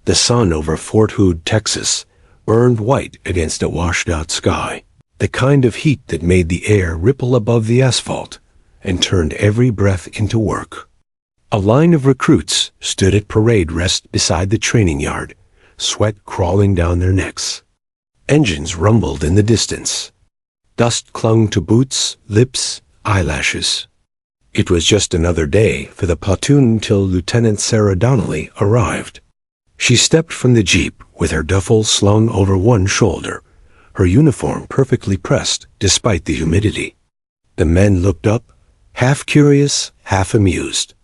The sun over Fort Hood, Texas, burned white against a washed-out sky, the kind of heat that made the air ripple above the asphalt and turned every breath into work. A line of recruits stood at parade rest beside the training yard, sweat crawling down their necks. Engines rumbled in the distance. Dust clung to boots, lips, eyelashes. It was just another day for the platoon until Lieutenant Sarah Donnelly arrived. She stepped from the jeep with her duffel slung over one shoulder, her uniform perfectly pressed despite the humidity. The men looked up, half curious, half amused.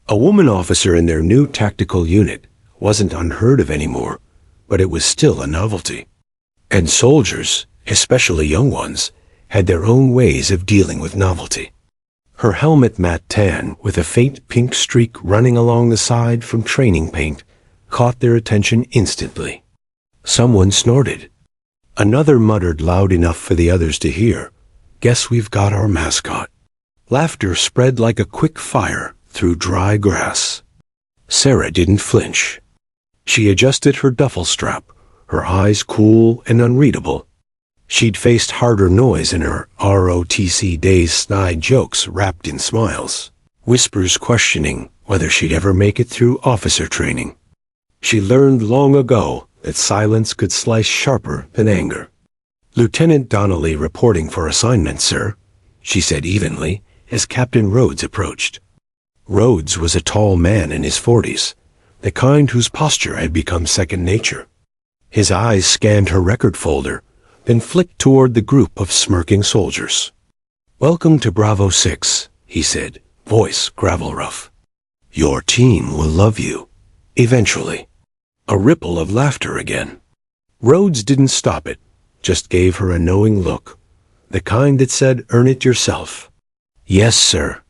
A woman officer in their new tactical unit wasn't unheard of anymore, but it was still a novelty. And soldiers, especially young ones, had their own ways of dealing with novelty. Her helmet matte tan with a faint pink streak running along the side from training paint caught their attention instantly. Someone snorted. Another muttered loud enough for the others to hear, "Guess we've got our mascot." Laughter spread like a quick fire through dry grass. Sarah didn't flinch. She adjusted her duffel strap, her eyes cool and unreadable. She'd faced harder noise in her ROTC days, snide jokes wrapped in smiles, whispers questioning whether she'd ever make it through officer training. She learned long ago that silence could slice sharper than anger. "Lieutenant Donnelly reporting for assignment, sir," she said evenly as Captain Rhodes approached. Rhodes was a tall man in his 40s, the kind whose posture had become second nature. His eyes scanned her record folder, then flicked toward the group of smirking soldiers. "Welcome to Bravo 6, he said, voice gravel rough. "Your team will love you, eventually." A ripple of laughter again. Rhodes didn't stop it, just gave her a knowing look, the kind that said, "Earn it yourself." "Yes, sir."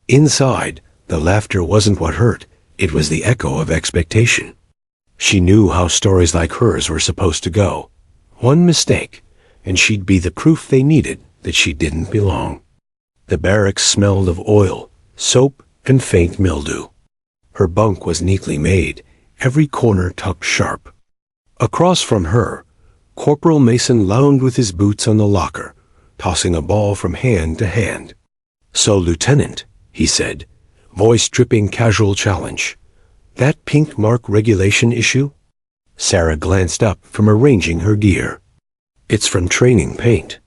Inside, the laughter wasn't what hurt, it was the echo of expectation. She knew how stories like hers were supposed to go. One mistake, and she'd be the proof they needed that she didn't belong. The barracks smelled of oil, soap, and faint mildew. Her bunk was neatly made, every corner tucked sharp. Across from her, Corporal Mason lounged with his boots on the locker, tossing a ball from hand to hand. "So, Lieutenant," he said, voice dripping casual challenge, "that pink mark regulation issue?" Sarah glanced up from arranging her gear. "It's from training paint.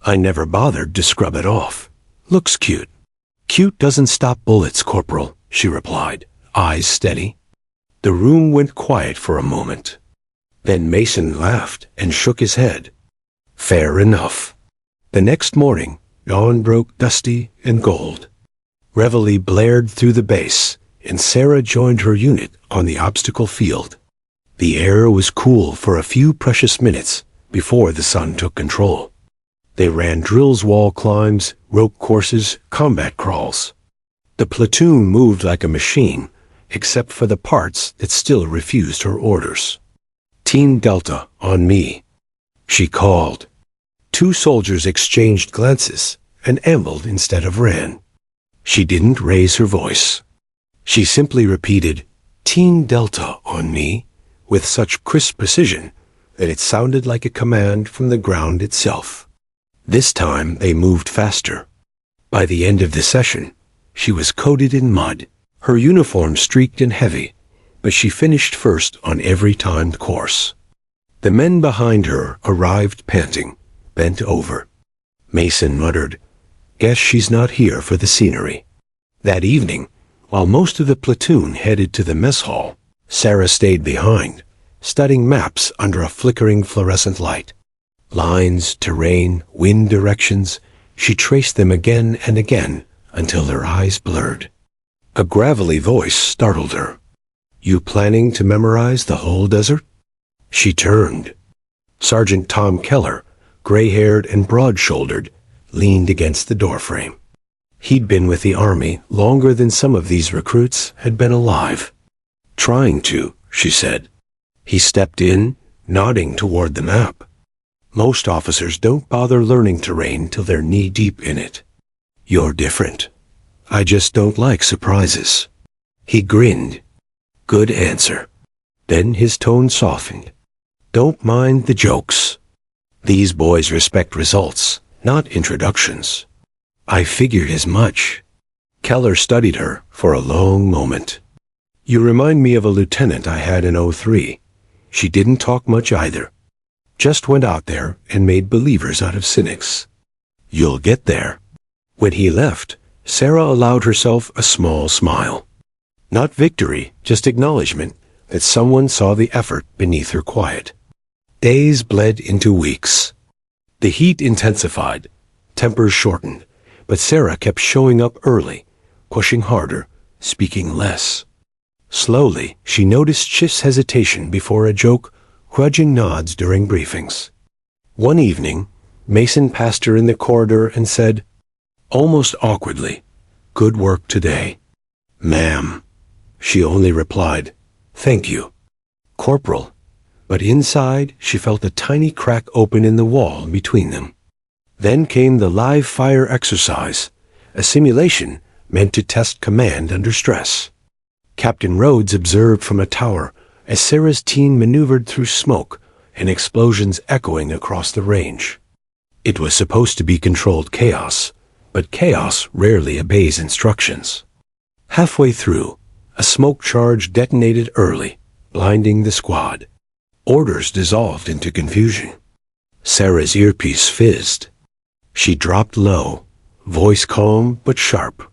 I never bothered to scrub it off. Looks cute." "Cute doesn't stop bullets, Corporal," she replied, eyes steady. The room went quiet for a moment. Then Mason laughed and shook his head. "Fair enough." The next morning, dawn broke dusty and gold. Reveille blared through the base, and Sarah joined her unit on the obstacle field. The air was cool for a few precious minutes before the sun took control. They ran drills, wall climbs, rope courses, combat crawls. The platoon moved like a machine, except for the parts that still refused her orders. "Team Delta, on me," she called. Two soldiers exchanged glances and ambled instead of ran. She didn't raise her voice. She simply repeated, "Team Delta, on me," with such crisp precision that it sounded like a command from the ground itself. This time they moved faster. By the end of the session, she was coated in mud, her uniform streaked and heavy, but she finished first on every timed course. The men behind her arrived panting, bent over. Mason muttered, "Guess she's not here for the scenery." That evening, while most of the platoon headed to the mess hall, Sarah stayed behind, studying maps under a flickering fluorescent light. Lines, terrain, wind directions, she traced them again and again until her eyes blurred. A gravelly voice startled her. "You planning to memorize the whole desert?" She turned. Sergeant Tom Keller, gray-haired and broad-shouldered, leaned against the doorframe. He'd been with the Army longer than some of these recruits had been alive. "Trying to," she said. He stepped in, nodding toward the map. "Most officers don't bother learning terrain till they're knee-deep in it. You're different. I just don't like surprises." He grinned. "Good answer." Then his tone softened. Don't mind the jokes. These boys respect results, not introductions. I figured as much. Keller studied her for a long moment. You remind me of a lieutenant I had in '03. She didn't talk much either. Just went out there and made believers out of cynics. You'll get there. When he left, Sarah allowed herself a small smile. Not victory, just acknowledgement that someone saw the effort beneath her quiet. Days bled into weeks. The heat intensified, tempers shortened, but Sarah kept showing up early, pushing harder, speaking less. Slowly, she noticed Schiff's hesitation before a joke, grudging nods during briefings. One evening, Mason passed her in the corridor and said, almost awkwardly, "Good work today." "Ma'am." She only replied, "Thank you." Corporal. But inside, she felt a tiny crack open in the wall between them. Then came the live fire exercise, a simulation meant to test command under stress. Captain Rhodes observed from a tower as Sarah's team maneuvered through smoke and explosions echoing across the range. It was supposed to be controlled chaos, but chaos rarely obeys instructions. Halfway through, a smoke charge detonated early, blinding the squad. Orders dissolved into confusion. Sarah's earpiece fizzed. She dropped low, voice calm but sharp.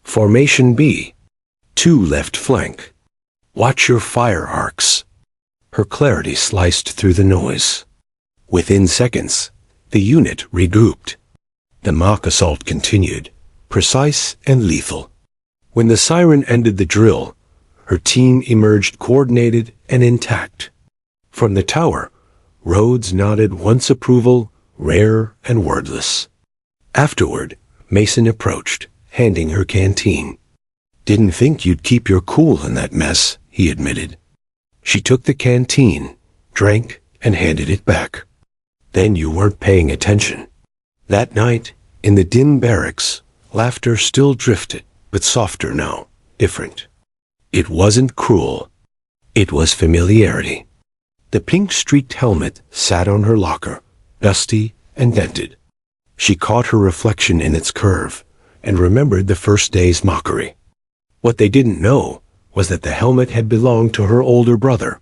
Formation B. 2 left flank. Watch your fire arcs. Her clarity sliced through the noise. Within seconds, the unit regrouped. The mock assault continued, precise and lethal. When the siren ended the drill, her team emerged coordinated and intact. From the tower, Rhodes nodded once approval, rare and wordless. Afterward, Mason approached, handing her canteen. Didn't think you'd keep your cool in that mess, he admitted. She took the canteen, drank, and handed it back. Then you weren't paying attention. That night, in the dim barracks, laughter still drifted, but softer now, different. It wasn't cruel. It was familiarity. The pink-streaked helmet sat on her locker, dusty and dented. She caught her reflection in its curve and remembered the first day's mockery. What they didn't know was that the helmet had belonged to her older brother,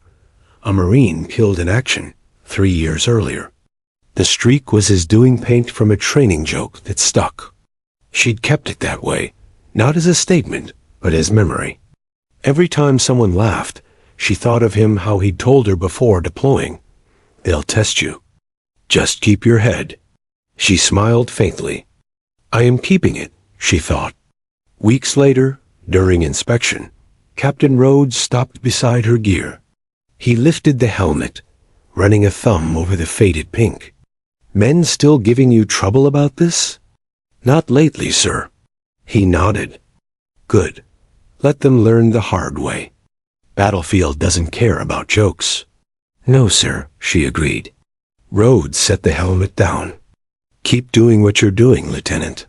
a Marine killed in action 3 years earlier. The streak was his doing paint from a training joke that stuck. She'd kept it that way, not as a statement, but as memory. Every time someone laughed, she thought of him how he'd told her before deploying. They'll test you. Just keep your head. She smiled faintly. I am keeping it, she thought. Weeks later, during inspection, Captain Rhodes stopped beside her gear. He lifted the helmet, running a thumb over the faded pink. Men still giving you trouble about this? Not lately, sir. He nodded. Good. Let them learn the hard way. Battlefield doesn't care about jokes. No, sir, she agreed. Rhodes set the helmet down. Keep doing what you're doing, Lieutenant.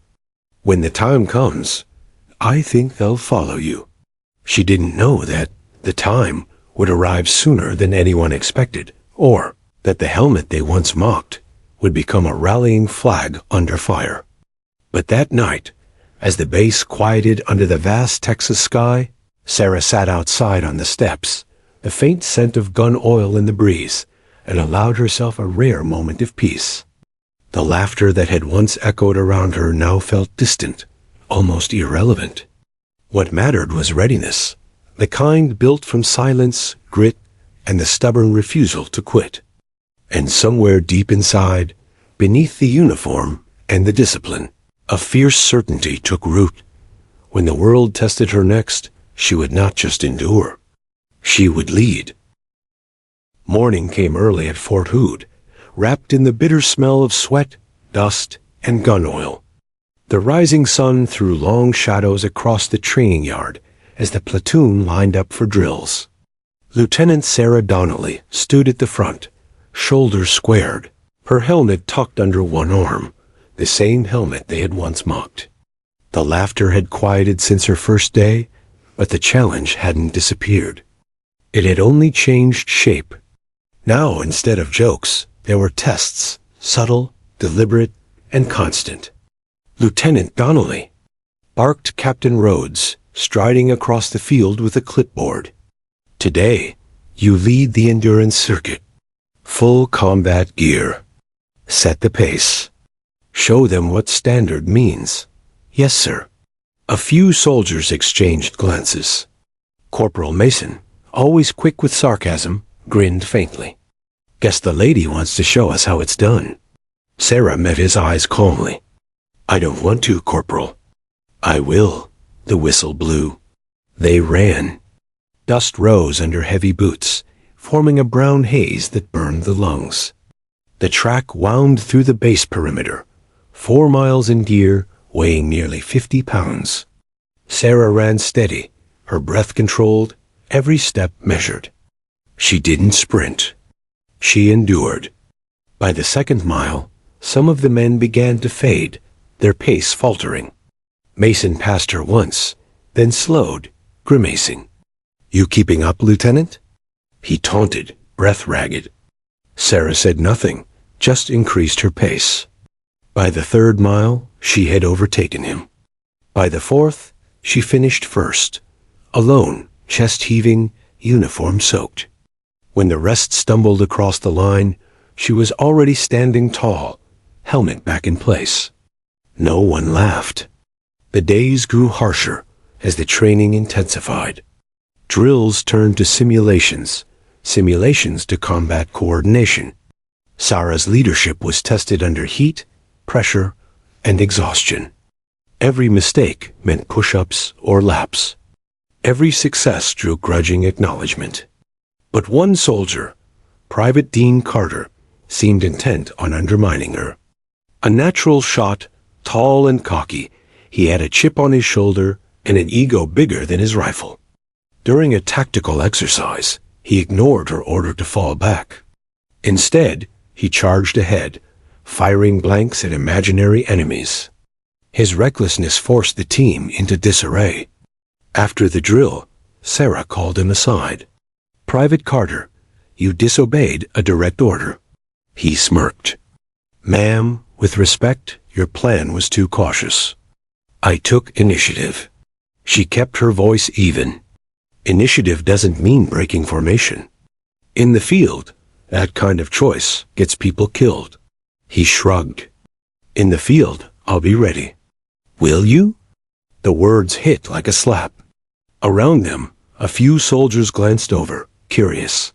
When the time comes, I think they'll follow you. She didn't know that the time would arrive sooner than anyone expected, or that the helmet they once mocked would become a rallying flag under fire. But that night, as the base quieted under the vast Texas sky, Sarah sat outside on the steps, the faint scent of gun oil in the breeze, and allowed herself a rare moment of peace. The laughter that had once echoed around her now felt distant, almost irrelevant. What mattered was readiness, the kind built from silence, grit, and the stubborn refusal to quit. And somewhere deep inside, beneath the uniform and the discipline, a fierce certainty took root. When the world tested her next, she would not just endure. She would lead. Morning came early at Fort Hood, wrapped in the bitter smell of sweat, dust, and gun oil. The rising sun threw long shadows across the training yard as the platoon lined up for drills. Lieutenant Sarah Donnelly stood at the front, shoulders squared, her helmet tucked under one arm, the same helmet they had once mocked. The laughter had quieted since her first day, but the challenge hadn't disappeared. It had only changed shape. Now, instead of jokes, there were tests, subtle, deliberate, and constant. "Lieutenant Donnelly," barked Captain Rhodes, striding across the field with a clipboard. "Today, you lead the endurance circuit. Full combat gear. Set the pace. Show them what standard means." "Yes, sir." A few soldiers exchanged glances. Corporal Mason, always quick with sarcasm, grinned faintly. "Guess the lady wants to show us how it's done." Sarah met his eyes calmly. "I don't want to, Corporal." "I will." The whistle blew. They ran. Dust rose under heavy boots, forming a brown haze that burned the lungs. The track wound through the base perimeter, 4 miles in gear, weighing nearly 50 pounds. Sarah ran steady, her breath controlled, every step measured. She didn't sprint. She endured. By the second mile, some of the men began to fade, their pace faltering. Mason passed her once, then slowed, grimacing. "You keeping up, Lieutenant?" He taunted, breath ragged. Sarah said nothing, just increased her pace. By the third mile, she had overtaken him. By the fourth, she finished first, alone, chest heaving, uniform soaked. When the rest stumbled across the line, she was already standing tall, helmet back in place. No one laughed. The days grew harsher as the training intensified. Drills turned to simulations, simulations to combat coordination. Sarah's leadership was tested under heat, pressure, and exhaustion. Every mistake meant push-ups or laps. Every success drew grudging acknowledgement. But one soldier, Private Dean Carter, seemed intent on undermining her. A natural shot, tall and cocky, he had a chip on his shoulder and an ego bigger than his rifle. During a tactical exercise, he ignored her order to fall back. Instead, he charged ahead, firing blanks at imaginary enemies. His recklessness forced the team into disarray. After the drill, Sarah called him aside. "Private Carter, you disobeyed a direct order." He smirked. "Ma'am, with respect, your plan was too cautious." "I took initiative." She kept her voice even. Initiative doesn't mean breaking formation. In the field, that kind of choice gets people killed. He shrugged. "In the field, I'll be ready." "Will you?" The words hit like a slap. Around them, a few soldiers glanced over, curious.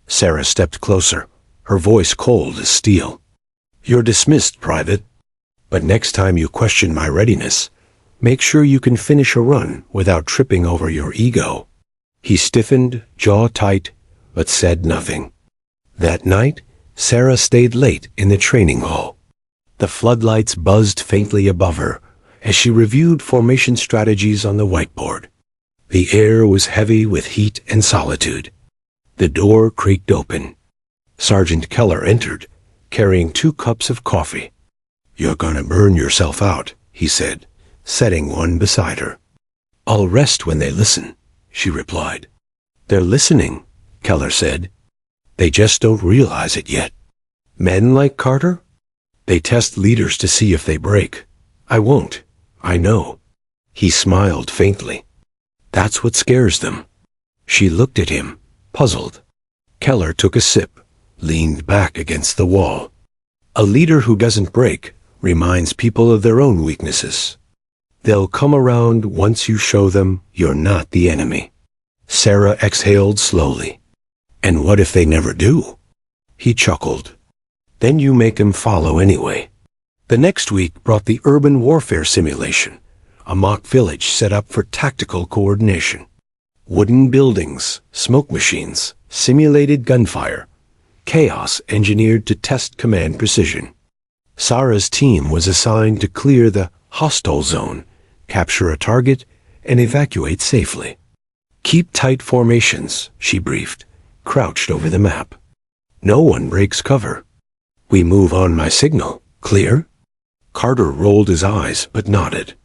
Sarah stepped closer, her voice cold as steel. "You're dismissed, Private. But next time you question my readiness, make sure you can finish a run without tripping over your ego." He stiffened, jaw tight, but said nothing. That night, Sarah stayed late in the training hall. The floodlights buzzed faintly above her as she reviewed formation strategies on the whiteboard. The air was heavy with heat and solitude. The door creaked open. Sergeant Keller entered, carrying 2 cups of coffee. "You're gonna burn yourself out," he said, setting one beside her. "I'll rest when they listen," she replied. "They're listening," Keller said. "They just don't realize it yet. Men like Carter? They test leaders to see if they break. I won't. I know." He smiled faintly. "That's what scares them." She looked at him, puzzled. Keller took a sip, leaned back against the wall. "A leader who doesn't break reminds people of their own weaknesses. They'll come around once you show them you're not the enemy." Sarah exhaled slowly. "And what if they never do?" He chuckled. "Then you make them follow anyway." The next week brought the urban warfare simulation, a mock village set up for tactical coordination. Wooden buildings, smoke machines, simulated gunfire, chaos engineered to test command precision. Sarah's team was assigned to clear the hostile zone, capture a target, and evacuate safely. "Keep tight formations," she briefed, crouched over the map. "No one breaks cover. We move on my signal. Clear?" Carter rolled his eyes but nodded.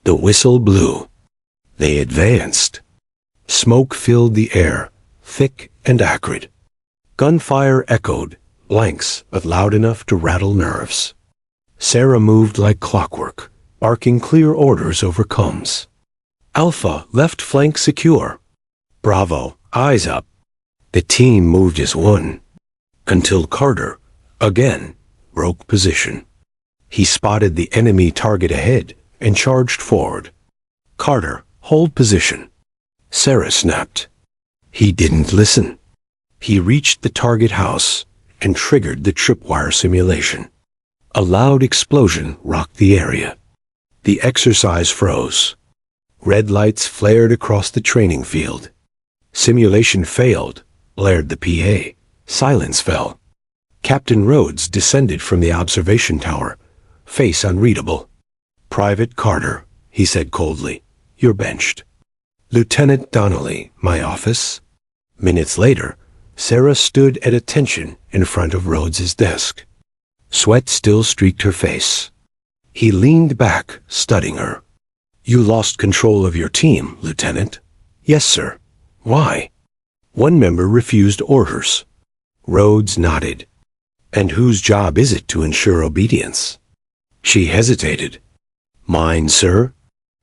The whistle blew. They advanced. Smoke filled the air, thick and acrid. Gunfire echoed, blanks but loud enough to rattle nerves. Sarah moved like clockwork, barking clear orders over coms. Alpha, left flank secure. Bravo, eyes up. The team moved as one, until Carter, again, broke position. He spotted the enemy target ahead and charged forward. Carter, hold position. Sarah snapped. He didn't listen. He reached the target house and triggered the tripwire simulation. A loud explosion rocked the area. The exercise froze. Red lights flared across the training field. Simulation failed, blared the PA. Silence fell. Captain Rhodes descended from the observation tower, face unreadable. Private Carter, he said coldly, you're benched. Lieutenant Donnelly, my office. Minutes later, Sarah stood at attention in front of Rhodes's desk. Sweat still streaked her face. He leaned back, studying her. You lost control of your team, Lieutenant. Yes, sir. Why? One member refused orders. Rhodes nodded. And whose job is it to ensure obedience? She hesitated. Mine, sir.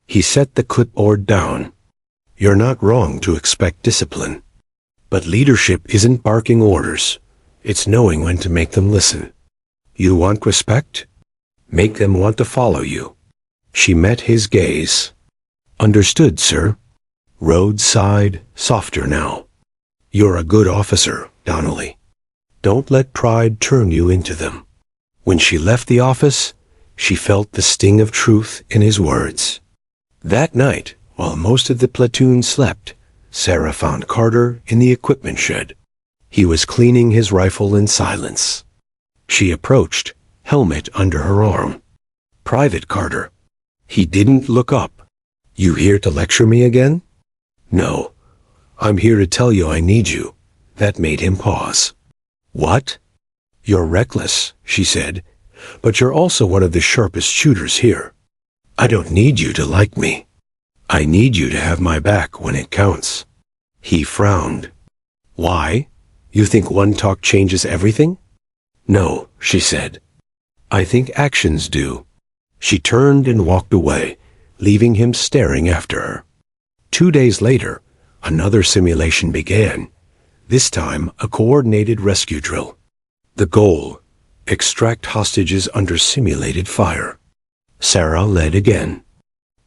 He set the clipboard down. You're not wrong to expect discipline. But leadership isn't barking orders. It's knowing when to make them listen. You want respect? Make them want to follow you. She met his gaze. Understood, sir. Rhodes sighed, softer now. You're a good officer, Donnelly. Don't let pride turn you into them. When she left the office, she felt the sting of truth in his words. That night, while most of the platoon slept, Sarah found Carter in the equipment shed. He was cleaning his rifle in silence. She approached, helmet under her arm. Private Carter. He didn't look up. You here to lecture me again? No. I'm here to tell you I need you. That made him pause. What? You're reckless, she said, but you're also one of the sharpest shooters here. I don't need you to like me. I need you to have my back when it counts. He frowned. Why? You think one talk changes everything? No, she said. I think actions do. She turned and walked away, leaving him staring after her. 2 days later, another simulation began. This time, a coordinated rescue drill. The goal, extract hostages under simulated fire. Sarah led again.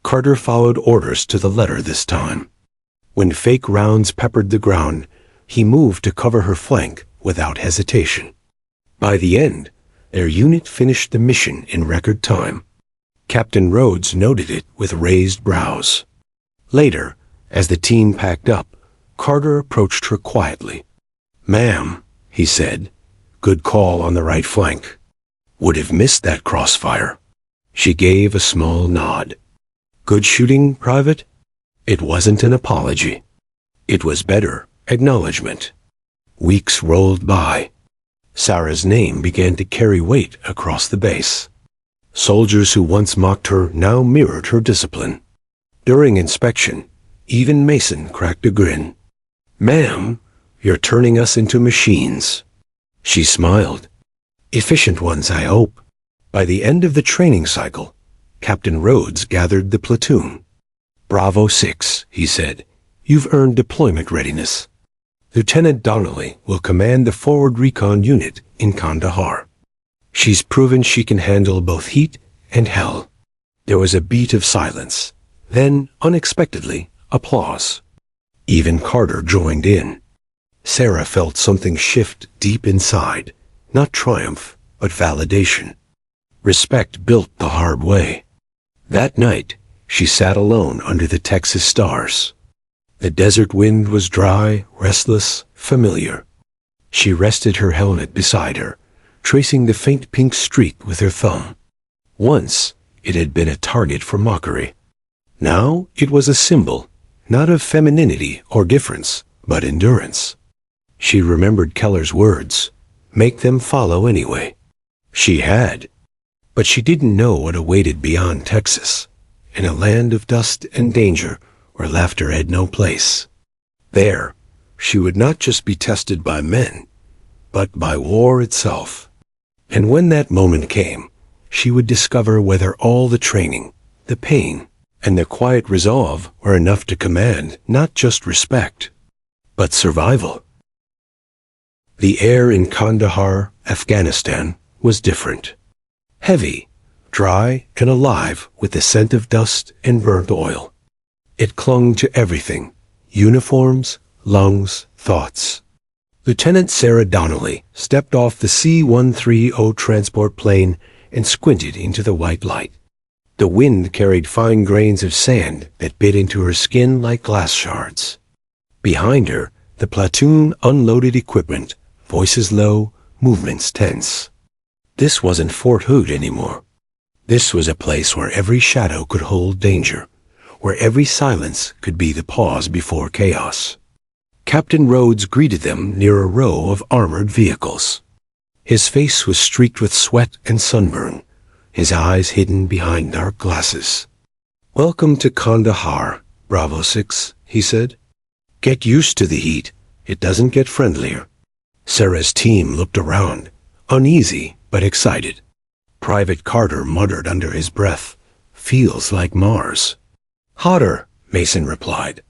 Carter followed orders to the letter this time. When fake rounds peppered the ground, he moved to cover her flank without hesitation. By the end, their unit finished the mission in record time. Captain Rhodes noted it with raised brows. Later, as the team packed up, Carter approached her quietly. Ma'am, he said, good call on the right flank. Would have missed that crossfire. She gave a small nod. Good shooting, Private? It wasn't an apology. It was better acknowledgement. Weeks rolled by. Sarah's name began to carry weight across the base. Soldiers who once mocked her now mirrored her discipline. During inspection, even Mason cracked a grin. Ma'am, you're turning us into machines. She smiled. Efficient ones, I hope. By the end of the training cycle, Captain Rhodes gathered the platoon. Bravo 6, he said. You've earned deployment readiness. Lieutenant Donnelly will command the forward recon unit in Kandahar. She's proven she can handle both heat and hell. There was a beat of silence. Then, unexpectedly, applause. Even Carter joined in. Sarah felt something shift deep inside. Not triumph, but validation. Respect built the hard way. That night, she sat alone under the Texas stars. The desert wind was dry, restless, familiar. She rested her helmet beside her, tracing the faint pink streak with her thumb. Once, it had been a target for mockery. Now, it was a symbol, not of femininity or difference, but endurance. She remembered Keller's words, make them follow anyway. She had. But she didn't know what awaited beyond Texas, in a land of dust and danger where laughter had no place. There, she would not just be tested by men, but by war itself. And when that moment came, she would discover whether all the training, the pain, and the quiet resolve were enough to command not just respect, but survival. The air in Kandahar, Afghanistan, was different. Heavy, dry, and alive with the scent of dust and burnt oil. It clung to everything: uniforms, lungs, thoughts. Lieutenant Sarah Donnelly stepped off the C-130 transport plane and squinted into the white light. The wind carried fine grains of sand that bit into her skin like glass shards. Behind her, the platoon unloaded equipment, voices low, movements tense. This wasn't Fort Hood anymore. This was a place where every shadow could hold danger, where every silence could be the pause before chaos. Captain Rhodes greeted them near a row of armored vehicles. His face was streaked with sweat and sunburn, his eyes hidden behind dark glasses. "Welcome to Kandahar, Bravo 6, he said. "Get used to the heat. It doesn't get friendlier." Sarah's team looked around, uneasy but excited. Private Carter muttered under his breath, "Feels like Mars." "Hotter," Mason replied.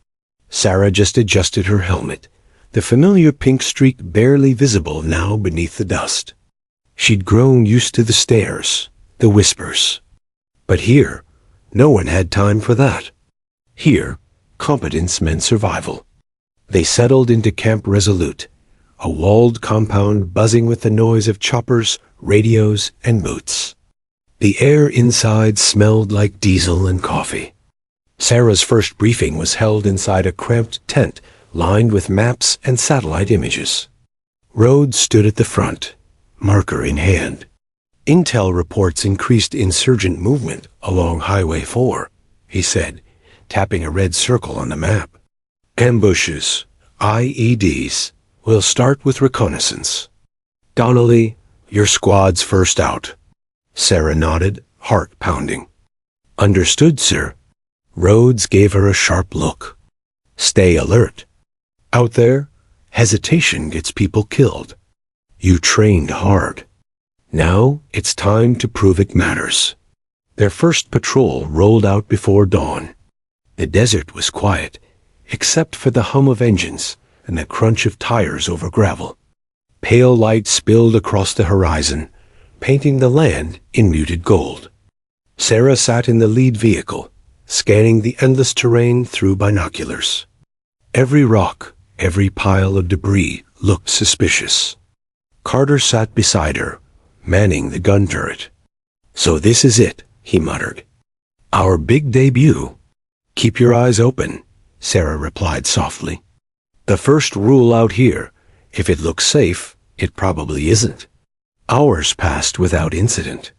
Sarah just adjusted her helmet, the familiar pink streak barely visible now beneath the dust. She'd grown used to the stares, the whispers. But here, no one had time for that. Here, competence meant survival. They settled into Camp Resolute, a walled compound buzzing with the noise of choppers, radios, and boots. The air inside smelled like diesel and coffee. Sarah's first briefing was held inside a cramped tent lined with maps and satellite images. Rhodes stood at the front, marker in hand. "Intel reports increased insurgent movement along Highway 4, he said, tapping a red circle on the map. "Ambushes, IEDs. We'll start with reconnaissance. Donnelly, your squad's first out." Sarah nodded, heart pounding. "Understood, sir." Rhodes gave her a sharp look. "Stay alert. Out there, hesitation gets people killed. You trained hard. Now it's time to prove it matters." Their first patrol rolled out before dawn. The desert was quiet, except for the hum of engines and the crunch of tires over gravel. Pale light spilled across the horizon, painting the land in muted gold. Sarah sat in the lead vehicle, scanning the endless terrain through binoculars. Every rock, every pile of debris looked suspicious. Carter sat beside her, manning the gun turret. "So this is it," he muttered. "Our big debut." "Keep your eyes open," Sarah replied softly. "The first rule out here, if it looks safe, it probably isn't." Hours passed without incident.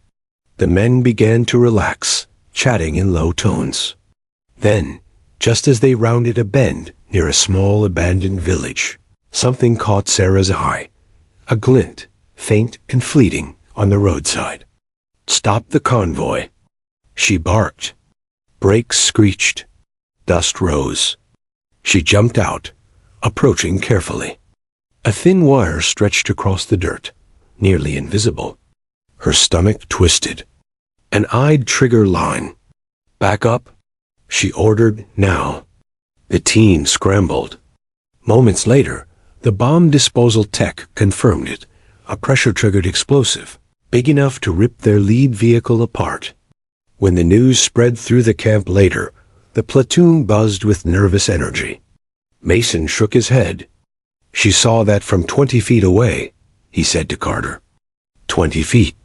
The men began to relax, chatting in low tones. Then, just as they rounded a bend near a small abandoned village, something caught Sarah's eye. A glint, faint and fleeting, on the roadside. "Stop the convoy." She barked. Brakes screeched. Dust rose. She jumped out, approaching carefully. A thin wire stretched across the dirt, nearly invisible. Her stomach twisted. An eyed trigger line. "Back up," she ordered, "now." The team scrambled. Moments later, the bomb disposal tech confirmed it, a pressure-triggered explosive, big enough to rip their lead vehicle apart. When the news spread through the camp later, the platoon buzzed with nervous energy. Mason shook his head. "She saw that from 20 feet away," he said to Carter. 20 feet.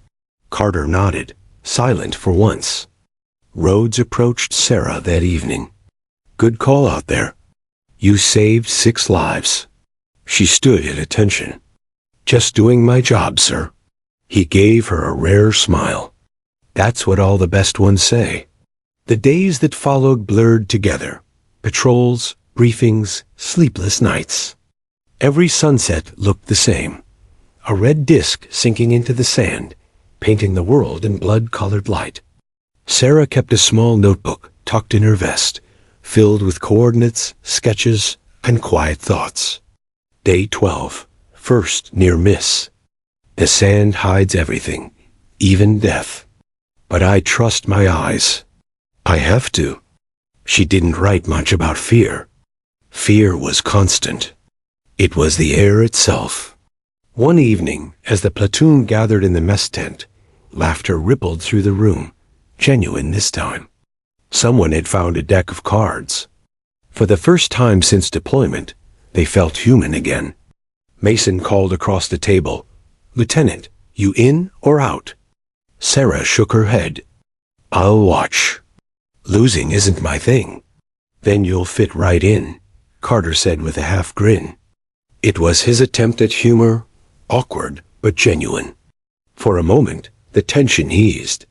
Carter nodded, silent for once. Rhodes approached Sarah that evening. "Good call out there. You saved 6 lives." She stood at attention. "Just doing my job, sir." He gave her a rare smile. "That's what all the best ones say." The days that followed blurred together. Patrols, briefings, sleepless nights. Every sunset looked the same. A red disk sinking into the sand, painting the world in blood-colored light. Sarah kept a small notebook tucked in her vest, filled with coordinates, sketches, and quiet thoughts. Day 12. First near miss. The sand hides everything, even death. But I trust my eyes. I have to. She didn't write much about fear. Fear was constant. It was the air itself. One evening, as the platoon gathered in the mess tent, laughter rippled through the room, genuine this time. Someone had found a deck of cards. For the first time since deployment, they felt human again. Mason called across the table, "Lieutenant, you in or out?" Sarah shook her head. "I'll watch. Losing isn't my thing." "Then you'll fit right in," Carter said with a half grin. It was his attempt at humor, awkward but genuine. For a moment, the tension eased.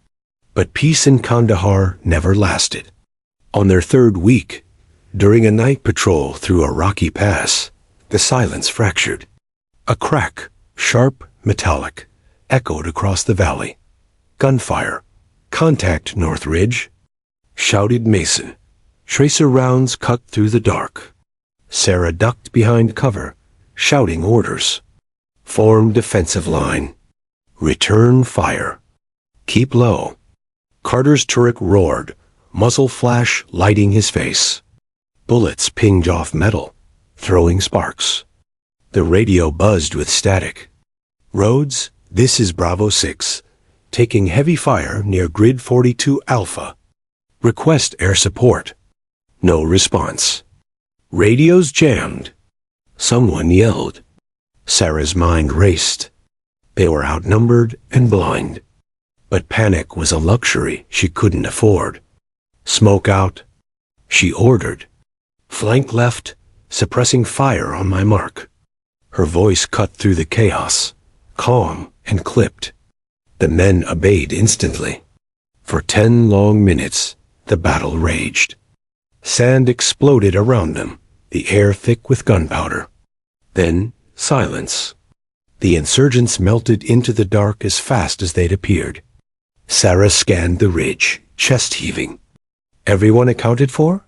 But peace in Kandahar never lasted. On their third week, during a night patrol through a rocky pass, the silence fractured. A crack, sharp, metallic, echoed across the valley. "Gunfire. Contact North Ridge," shouted Mason. Tracer rounds cut through the dark. Sarah ducked behind cover, shouting orders. "Form defensive line. Return fire. Keep low." Carter's turret roared, muzzle flash lighting his face. Bullets pinged off metal, throwing sparks. The radio buzzed with static. "Rhodes, this is Bravo 6, taking heavy fire near Grid 42 Alpha. Request air support." No response. Radios jammed. Someone yelled. Sarah's mind raced. They were outnumbered and blind. But panic was a luxury she couldn't afford. "Smoke out," she ordered. "Flank left, suppressing fire on my mark." Her voice cut through the chaos, calm and clipped. The men obeyed instantly. For 10 long minutes, the battle raged. Sand exploded around them, the air thick with gunpowder. Then, silence. The insurgents melted into the dark as fast as they'd appeared. Sarah scanned the ridge, chest heaving. "Everyone accounted for?"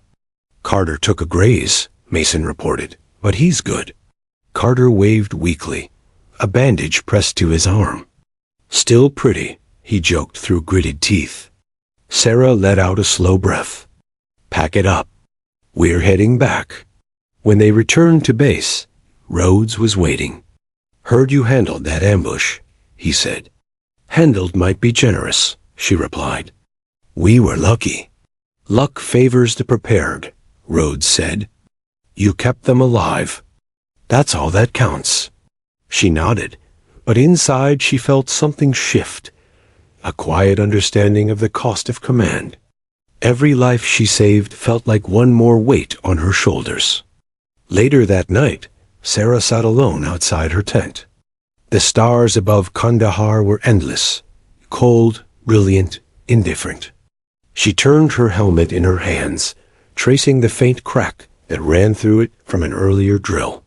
"Carter took a graze," Mason reported, "but he's good." Carter waved weakly, a bandage pressed to his arm. "Still pretty," he joked through gritted teeth. Sarah let out a slow breath. "Pack it up. We're heading back." When they returned to base, Rhodes was waiting. "Heard you handled that ambush," he said. "Handled might be generous," she replied. "We were lucky." "Luck favors the prepared," Rhodes said. "You kept them alive. That's all that counts." She nodded, but inside she felt something shift, a quiet understanding of the cost of command. Every life she saved felt like one more weight on her shoulders. Later that night, Sarah sat alone outside her tent. The stars above Kandahar were endless, cold, brilliant, indifferent. She turned her helmet in her hands, tracing the faint crack that ran through it from an earlier drill.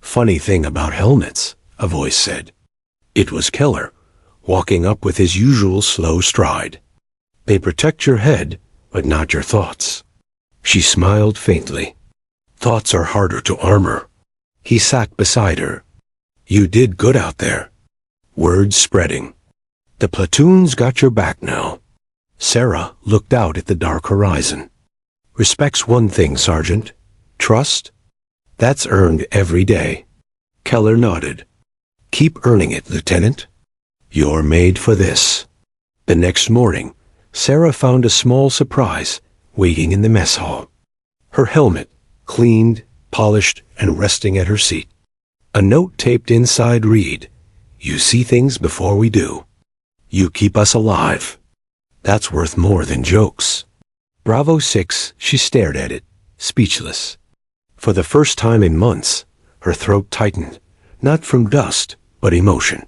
"Funny thing about helmets," a voice said. It was Keller, walking up with his usual slow stride. "They protect your head, but not your thoughts." She smiled faintly. "Thoughts are harder to armor." He sat beside her. "You did good out there." Words spreading. "The platoon's got your back now." Sarah looked out at the dark horizon. "Respect's one thing, Sergeant. Trust? That's earned every day." Keller nodded. "Keep earning it, Lieutenant. You're made for this." The next morning, Sarah found a small surprise waiting in the mess hall. Her helmet, cleaned, polished, and resting at her seat. A note taped inside read, "You see things before we do. You keep us alive." That's worth more than jokes. Bravo 6, she stared at it, speechless. For the first time in months, her throat tightened, not from dust, but emotion.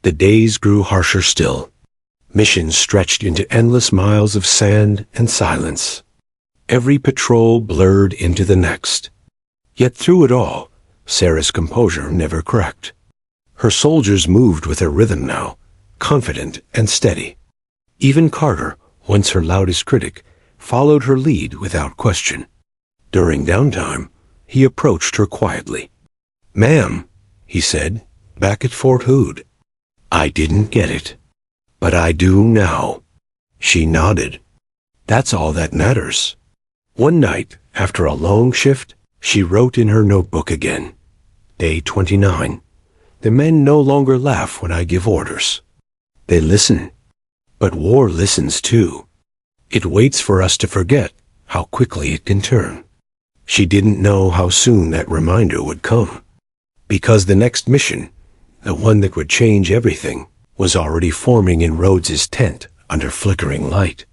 The days grew harsher still. Missions stretched into endless miles of sand and silence. Every patrol blurred into the next. Yet through it all, Sarah's composure never cracked. Her soldiers moved with a rhythm now, confident and steady. Even Carter, once her loudest critic, followed her lead without question. During downtime, he approached her quietly. "Ma'am," he said, "back at Fort Hood. I didn't get it. But I do now." She nodded. That's all that matters. One night, after a long shift, she wrote in her notebook again. Day 29. The men no longer laugh when I give orders. They listen. But war listens too. It waits for us to forget how quickly it can turn. She didn't know how soon that reminder would come. Because the next mission, the one that would change everything, was already forming in Rhodes's tent under flickering light.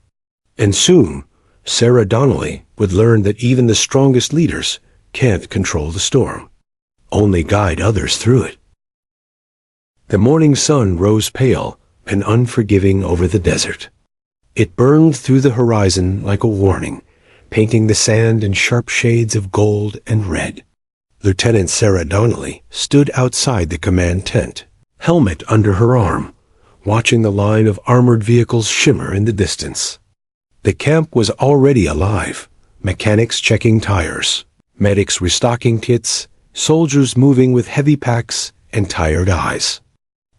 And soon, Sarah Donnelly would learn that even the strongest leaders can't control the storm, only guide others through it. The morning sun rose pale and unforgiving over the desert. It burned through the horizon like a warning, painting the sand in sharp shades of gold and red. Lieutenant Sarah Donnelly stood outside the command tent, helmet under her arm, watching the line of armored vehicles shimmer in the distance. The camp was already alive, mechanics checking tires, medics restocking kits, soldiers moving with heavy packs and tired eyes.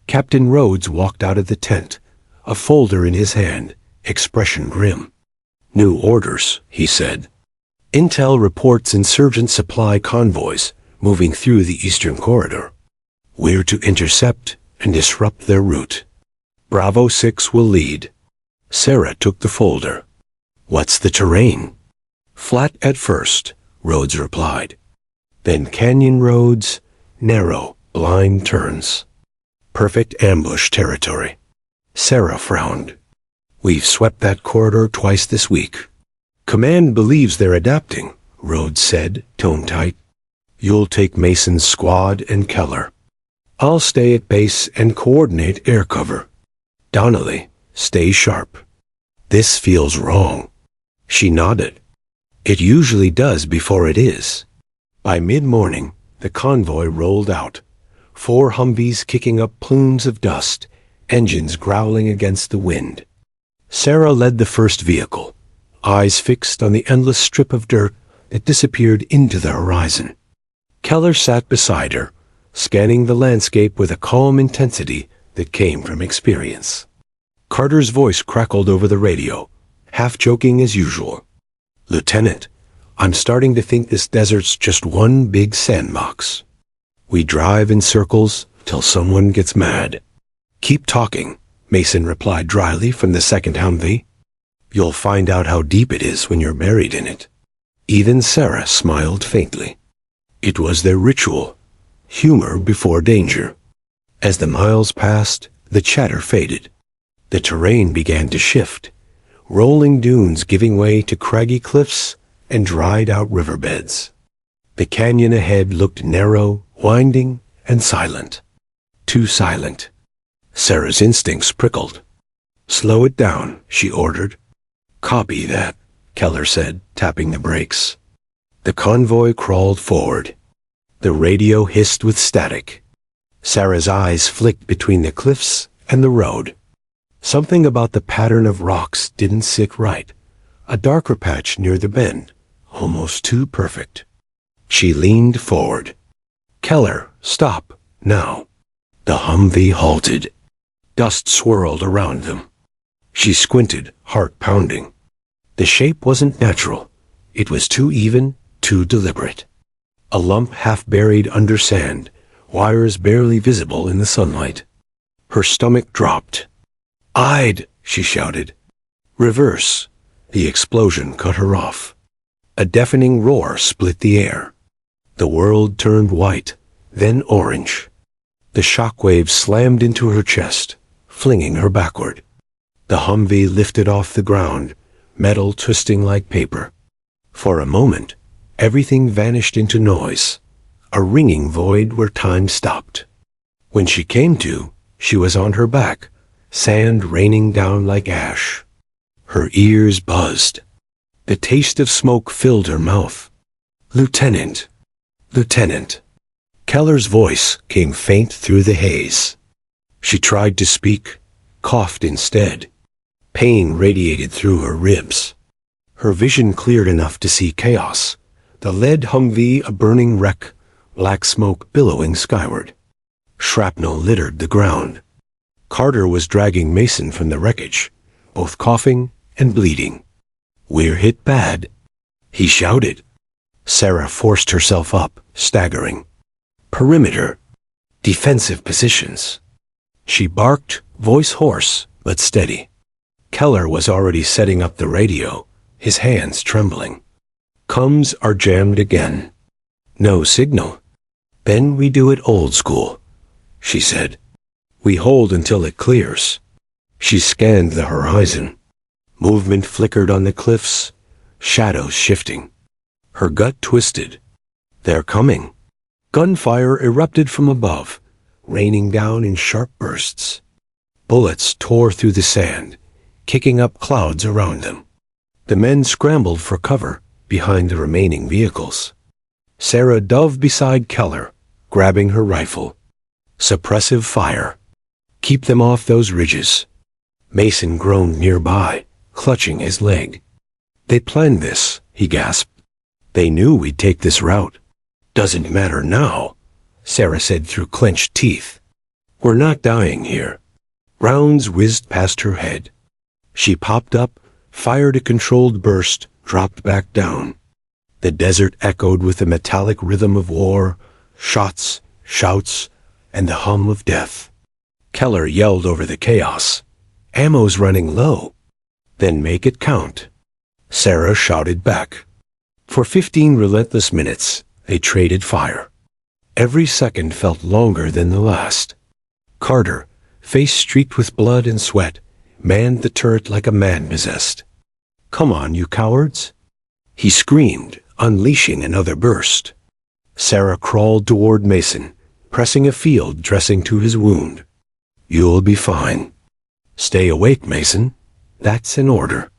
Captain Rhodes walked out of the tent, a folder in his hand, expression grim. "New orders," he said. "Intel reports insurgent supply convoys moving through the eastern corridor. We're to intercept and disrupt their route. Bravo 6 will lead." Sarah took the folder. "What's the terrain?" "Flat at first," Rhodes replied. "Then canyon roads, narrow, blind turns. Perfect ambush territory." Sarah frowned. "We've swept that corridor twice this week." "Command believes they're adapting," Rhodes said, tone tight. "You'll take Mason's squad and Keller. I'll stay at base and coordinate air cover. Donnelly, stay sharp." "This feels wrong." She nodded. "It usually does before it is." By mid-morning, the convoy rolled out, 4 Humvees kicking up plumes of dust, engines growling against the wind. Sarah led the first vehicle, eyes fixed on the endless strip of dirt that disappeared into the horizon. Keller sat beside her, scanning the landscape with a calm intensity that came from experience. Carter's voice crackled over the radio, half joking as usual. "Lieutenant, I'm starting to think this desert's just one big sandbox. We drive in circles till someone gets mad." "Keep talking," Mason replied dryly from the second Humvee. "You'll find out how deep it is when you're buried in it." Even Sarah smiled faintly. It was their ritual, humor before danger. As the miles passed, the chatter faded. The terrain began to shift, rolling dunes giving way to craggy cliffs and dried-out riverbeds. The canyon ahead looked narrow, winding, and silent. Too silent. Sarah's instincts prickled. "Slow it down," she ordered. "Copy that," Keller said, tapping the brakes. The convoy crawled forward. The radio hissed with static. Sarah's eyes flicked between the cliffs and the road. Something about the pattern of rocks didn't sit right. A darker patch near the bend, almost too perfect. She leaned forward. "Keller, stop, now." The Humvee halted. Dust swirled around them. She squinted, heart pounding. The shape wasn't natural. It was too even, too deliberate. A lump half buried under sand, wires barely visible in the sunlight. Her stomach dropped. "I'd," she shouted. "Reverse." The explosion cut her off. A deafening roar split the air. The world turned white, then orange. The shockwave slammed into her chest, flinging her backward. The Humvee lifted off the ground, metal twisting like paper. For a moment, everything vanished into noise, a ringing void where time stopped. When she came to, she was on her back, sand raining down like ash. Her ears buzzed. The taste of smoke filled her mouth. "Lieutenant! Lieutenant!" Keller's voice came faint through the haze. She tried to speak, coughed instead. Pain radiated through her ribs. Her vision cleared enough to see chaos, the lead Humvee a burning wreck, black smoke billowing skyward. Shrapnel littered the ground. Carter was dragging Mason from the wreckage, both coughing and bleeding. "We're hit bad," he shouted. Sarah forced herself up, staggering. "Perimeter. Defensive positions." She barked, voice hoarse but steady. Keller was already setting up the radio, his hands trembling. "Comms are jammed again. No signal. Then we do it old school," she said. "We hold until it clears." She scanned the horizon. Movement flickered on the cliffs, shadows shifting. Her gut twisted. "They're coming." Gunfire erupted from above, raining down in sharp bursts. Bullets tore through the sand, kicking up clouds around them. The men scrambled for cover behind the remaining vehicles. Sarah dove beside Keller, grabbing her rifle. Suppressive fire. Keep them off those ridges. Mason groaned nearby, clutching his leg. "They planned this," he gasped. "They knew we'd take this route." "Doesn't matter now," Sarah said through clenched teeth. "We're not dying here." Rounds whizzed past her head. She popped up, fired a controlled burst, dropped back down. The desert echoed with the metallic rhythm of war, shots, shouts, and the hum of death. Keller yelled over the chaos. "Ammo's running low." "Then make it count." Sarah shouted back. For 15 relentless minutes, they traded fire. Every second felt longer than the last. Carter, face streaked with blood and sweat, manned the turret like a man possessed. "Come on, you cowards!" he screamed, unleashing another burst. Sarah crawled toward Mason, pressing a field dressing to his wound. "You'll be fine." "Stay awake, Mason. That's an order."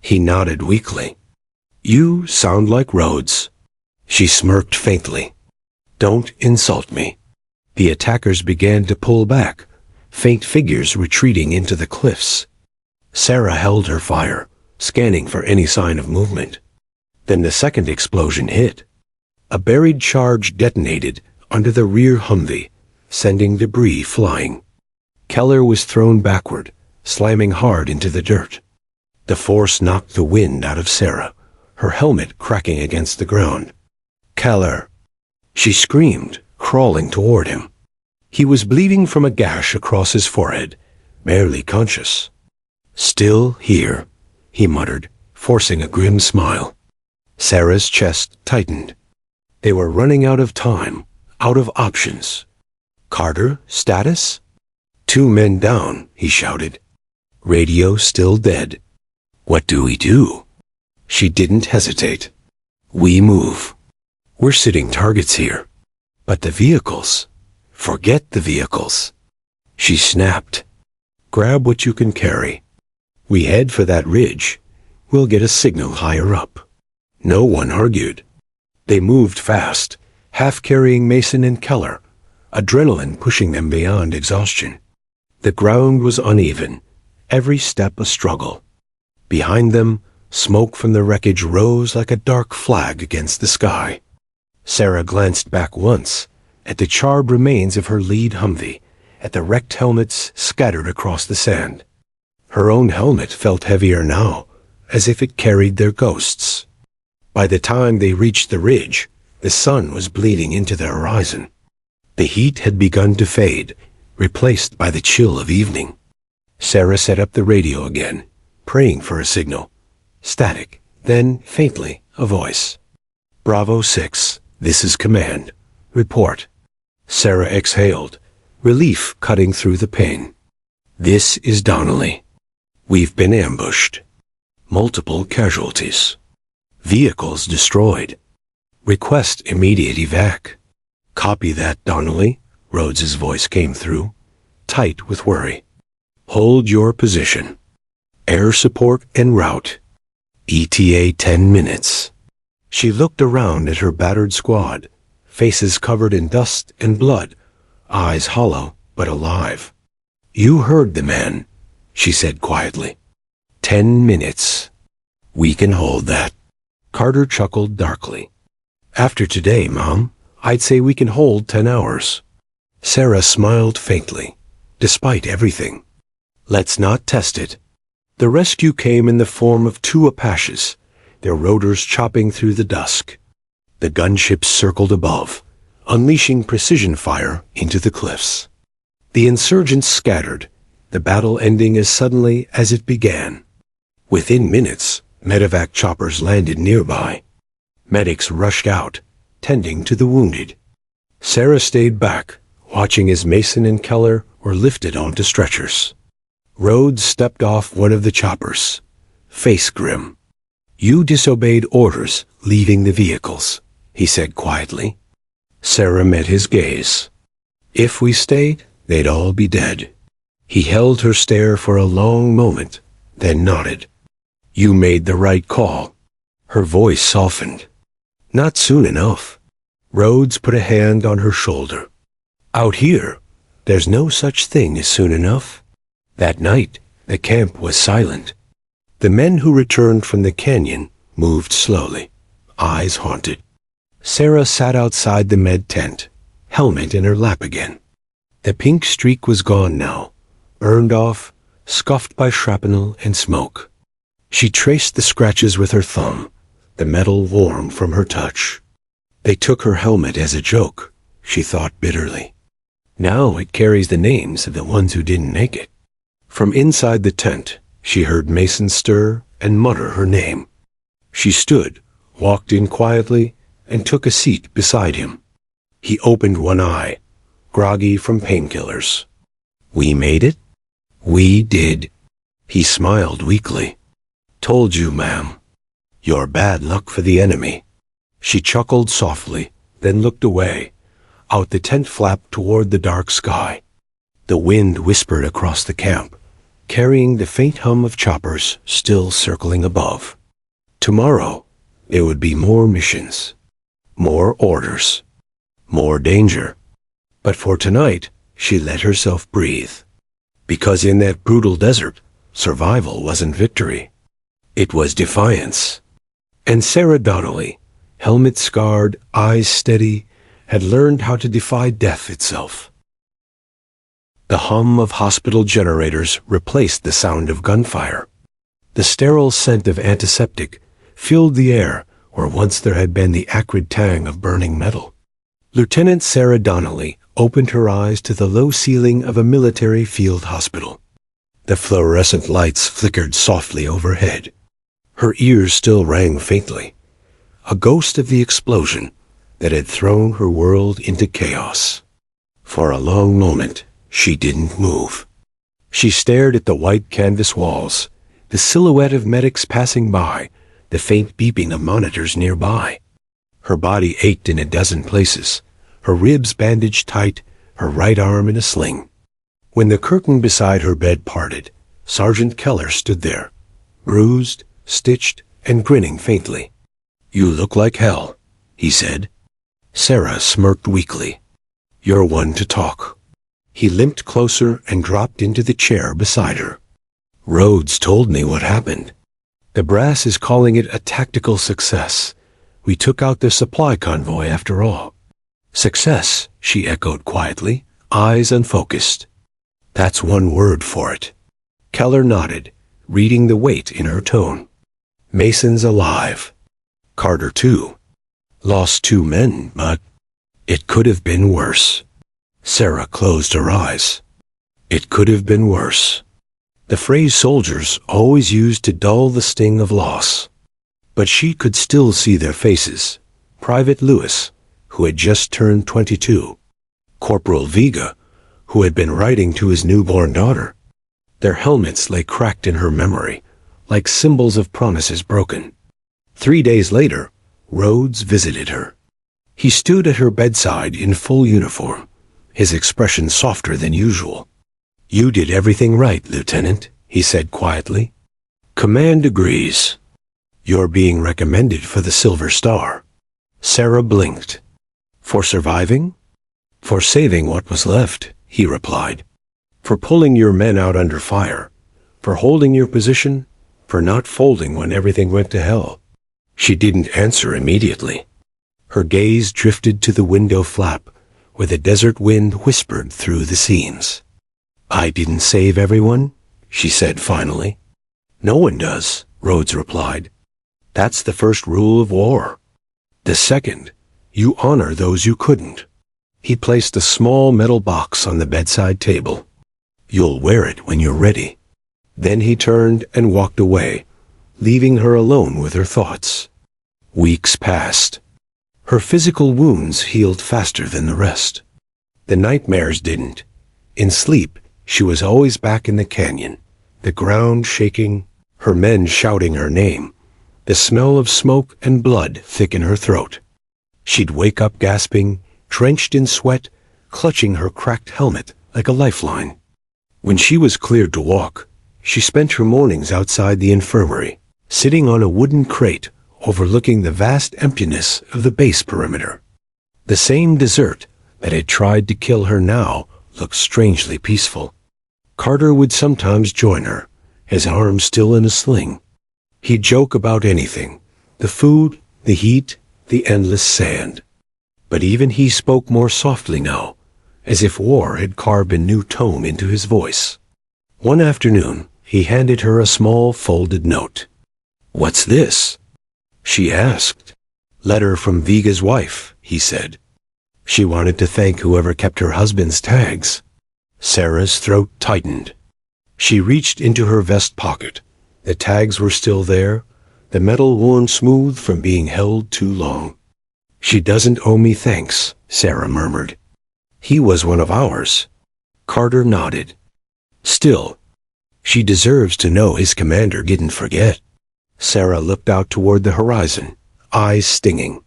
He nodded weakly. "You sound like Rhodes." She smirked faintly. "Don't insult me." The attackers began to pull back, faint figures retreating into the cliffs. Sarah held her fire, scanning for any sign of movement. Then the second explosion hit. A buried charge detonated under the rear Humvee, sending debris flying. Keller was thrown backward, slamming hard into the dirt. The force knocked the wind out of Sarah, her helmet cracking against the ground. "Keller!" She screamed, crawling toward him. He was bleeding from a gash across his forehead, barely conscious. "Still here," he muttered, forcing a grim smile. Sarah's chest tightened. They were running out of time, out of options. "Carter, status?" "2 men down," he shouted. "Radio still dead." "What do we do?" She didn't hesitate. "We move. We're sitting targets here. But the vehicles? Forget the vehicles." She snapped. "Grab what you can carry. We head for that ridge. We'll get a signal higher up." No one argued. They moved fast, half carrying Mason and Keller, adrenaline pushing them beyond exhaustion. The ground was uneven, every step a struggle. Behind them, smoke from the wreckage rose like a dark flag against the sky. Sarah glanced back once, at the charred remains of her lead Humvee, at the wrecked helmets scattered across the sand. Her own helmet felt heavier now, as if it carried their ghosts. By the time they reached the ridge, the sun was bleeding into the horizon. The heat had begun to fade, replaced by the chill of evening. Sarah set up the radio again, praying for a signal. Static, then, faintly, a voice. "Bravo 6, this is command. Report." Sarah exhaled, relief cutting through the pain. "This is Donnelly. We've been ambushed. Multiple casualties. Vehicles destroyed. Request immediate evac." "Copy that, Donnelly," Rhodes's voice came through, tight with worry. "Hold your position. Air support en route. ETA 10 minutes." She looked around at her battered squad, faces covered in dust and blood, eyes hollow but alive. "You heard the man," she said quietly. 10 minutes. We can hold that." Carter chuckled darkly. "After today, Mom, I'd say we can hold 10 hours. Sarah smiled faintly. Despite everything. Let's not test it. The rescue came in the form of 2 Apaches, their rotors chopping through the dusk. The gunships circled above, unleashing precision fire into the cliffs. The insurgents scattered, the battle ending as suddenly as it began. Within minutes, medevac choppers landed nearby. Medics rushed out, tending to the wounded. Sarah stayed back, watching as Mason and Keller were lifted onto stretchers. Rhodes stepped off one of the choppers, face grim. You disobeyed orders, leaving the vehicles, he said quietly. Sarah met his gaze. If we stayed, they'd all be dead. He held her stare for a long moment, then nodded. You made the right call. Her voice softened. Not soon enough. Rhodes put a hand on her shoulder. Out here, there's no such thing as soon enough. That night, the camp was silent. The men who returned from the canyon moved slowly, eyes haunted. Sarah sat outside the med tent, helmet in her lap again. The pink streak was gone now, burned off, scuffed by shrapnel and smoke. She traced the scratches with her thumb, the metal warm from her touch. They took her helmet as a joke, she thought bitterly. Now it carries the names of the ones who didn't make it. From inside the tent, she heard Mason stir and mutter her name. She stood, walked in quietly, and took a seat beside him. He opened one eye, groggy from painkillers. We made it? We did. He smiled weakly. Told you, ma'am. You're bad luck for the enemy. She chuckled softly, then looked away, out the tent flap toward the dark sky. The wind whispered across the camp, carrying the faint hum of choppers still circling above. Tomorrow, there would be more missions, more orders, more danger. But for tonight, she let herself breathe. Because in that brutal desert, survival wasn't victory. It was defiance. And Sarah Donnelly, helmet scarred, eyes steady, had learned how to defy death itself. The hum of hospital generators replaced the sound of gunfire. The sterile scent of antiseptic filled the air where once there had been the acrid tang of burning metal. Lieutenant Sarah Donnelly opened her eyes to the low ceiling of a military field hospital. The fluorescent lights flickered softly overhead. Her ears still rang faintly, a ghost of the explosion that had thrown her world into chaos. For a long moment, she didn't move. She stared at the white canvas walls, the silhouette of medics passing by, the faint beeping of monitors nearby. Her body ached in a dozen places, her ribs bandaged tight, her right arm in a sling. When the curtain beside her bed parted, Sergeant Keller stood there, bruised, stitched, and grinning faintly. You look like hell, he said. Sarah smirked weakly. You're one to talk. He limped closer and dropped into the chair beside her. Rhodes told me what happened. The brass is calling it a tactical success. We took out the supply convoy after all. Success, she echoed quietly, eyes unfocused. That's one word for it. Keller nodded, reading the weight in her tone. Mason's alive. Carter too. Lost 2 men, but it could have been worse. Sarah closed her eyes. It could have been worse. The phrase soldiers always used to dull the sting of loss. But she could still see their faces. Private Lewis, who had just turned 22. Corporal Vega, who had been writing to his newborn daughter. Their helmets lay cracked in her memory, like symbols of promises broken. 3 days later, Rhodes visited her. He stood at her bedside in full uniform, his expression softer than usual. You did everything right, Lieutenant, he said quietly. Command agrees. You're being recommended for the Silver Star. Sarah blinked. For surviving? For saving what was left, he replied. For pulling your men out under fire. For holding your position. For not folding when everything went to hell. She didn't answer immediately. Her gaze drifted to the window flap, where the desert wind whispered through the seams. "I didn't save everyone," she said finally. "No one does," Rhodes replied. "That's the first rule of war. The second, you honor those you couldn't." He placed a small metal box on the bedside table. "You'll wear it when you're ready." Then he turned and walked away, leaving her alone with her thoughts. Weeks passed. Her physical wounds healed faster than the rest. The nightmares didn't. In sleep, she was always back in the canyon, the ground shaking, her men shouting her name, the smell of smoke and blood thick in her throat. She'd wake up gasping, drenched in sweat, clutching her cracked helmet like a lifeline. When she was cleared to walk, she spent her mornings outside the infirmary, sitting on a wooden crate overlooking the vast emptiness of the base perimeter. The same desert that had tried to kill her now looked strangely peaceful. Carter would sometimes join her, his arm still in a sling. He'd joke about anything, the food, the heat, the endless sand. But even he spoke more softly now, as if war had carved a new tone into his voice. One afternoon, he handed her a small folded note. "What's this?" she asked. "Letter from Viga's wife," he said. She wanted to thank whoever kept her husband's tags. Sarah's throat tightened. She reached into her vest pocket. The tags were still there, the metal worn smooth from being held too long. "She doesn't owe me thanks," Sarah murmured. "He was one of ours." Carter nodded. "Still, she deserves to know his commander didn't forget." Sarah looked out toward the horizon, eyes stinging.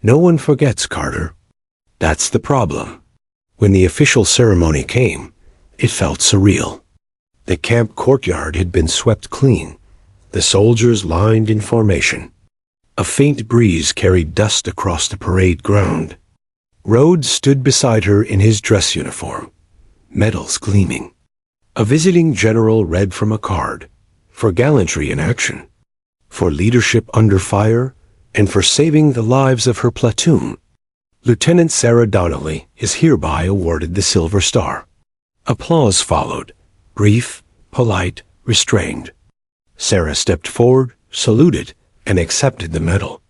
"No one forgets, Carter. That's the problem." When the official ceremony came, it felt surreal. The camp courtyard had been swept clean, the soldiers lined in formation. A faint breeze carried dust across the parade ground. Rhodes stood beside her in his dress uniform, medals gleaming. A visiting general read from a card, for gallantry in action, for leadership under fire, and for saving the lives of her platoon. Lieutenant Sarah Donnelly is hereby awarded the Silver Star. Applause followed, brief, polite, restrained. Sarah stepped forward, saluted, and accepted the medal.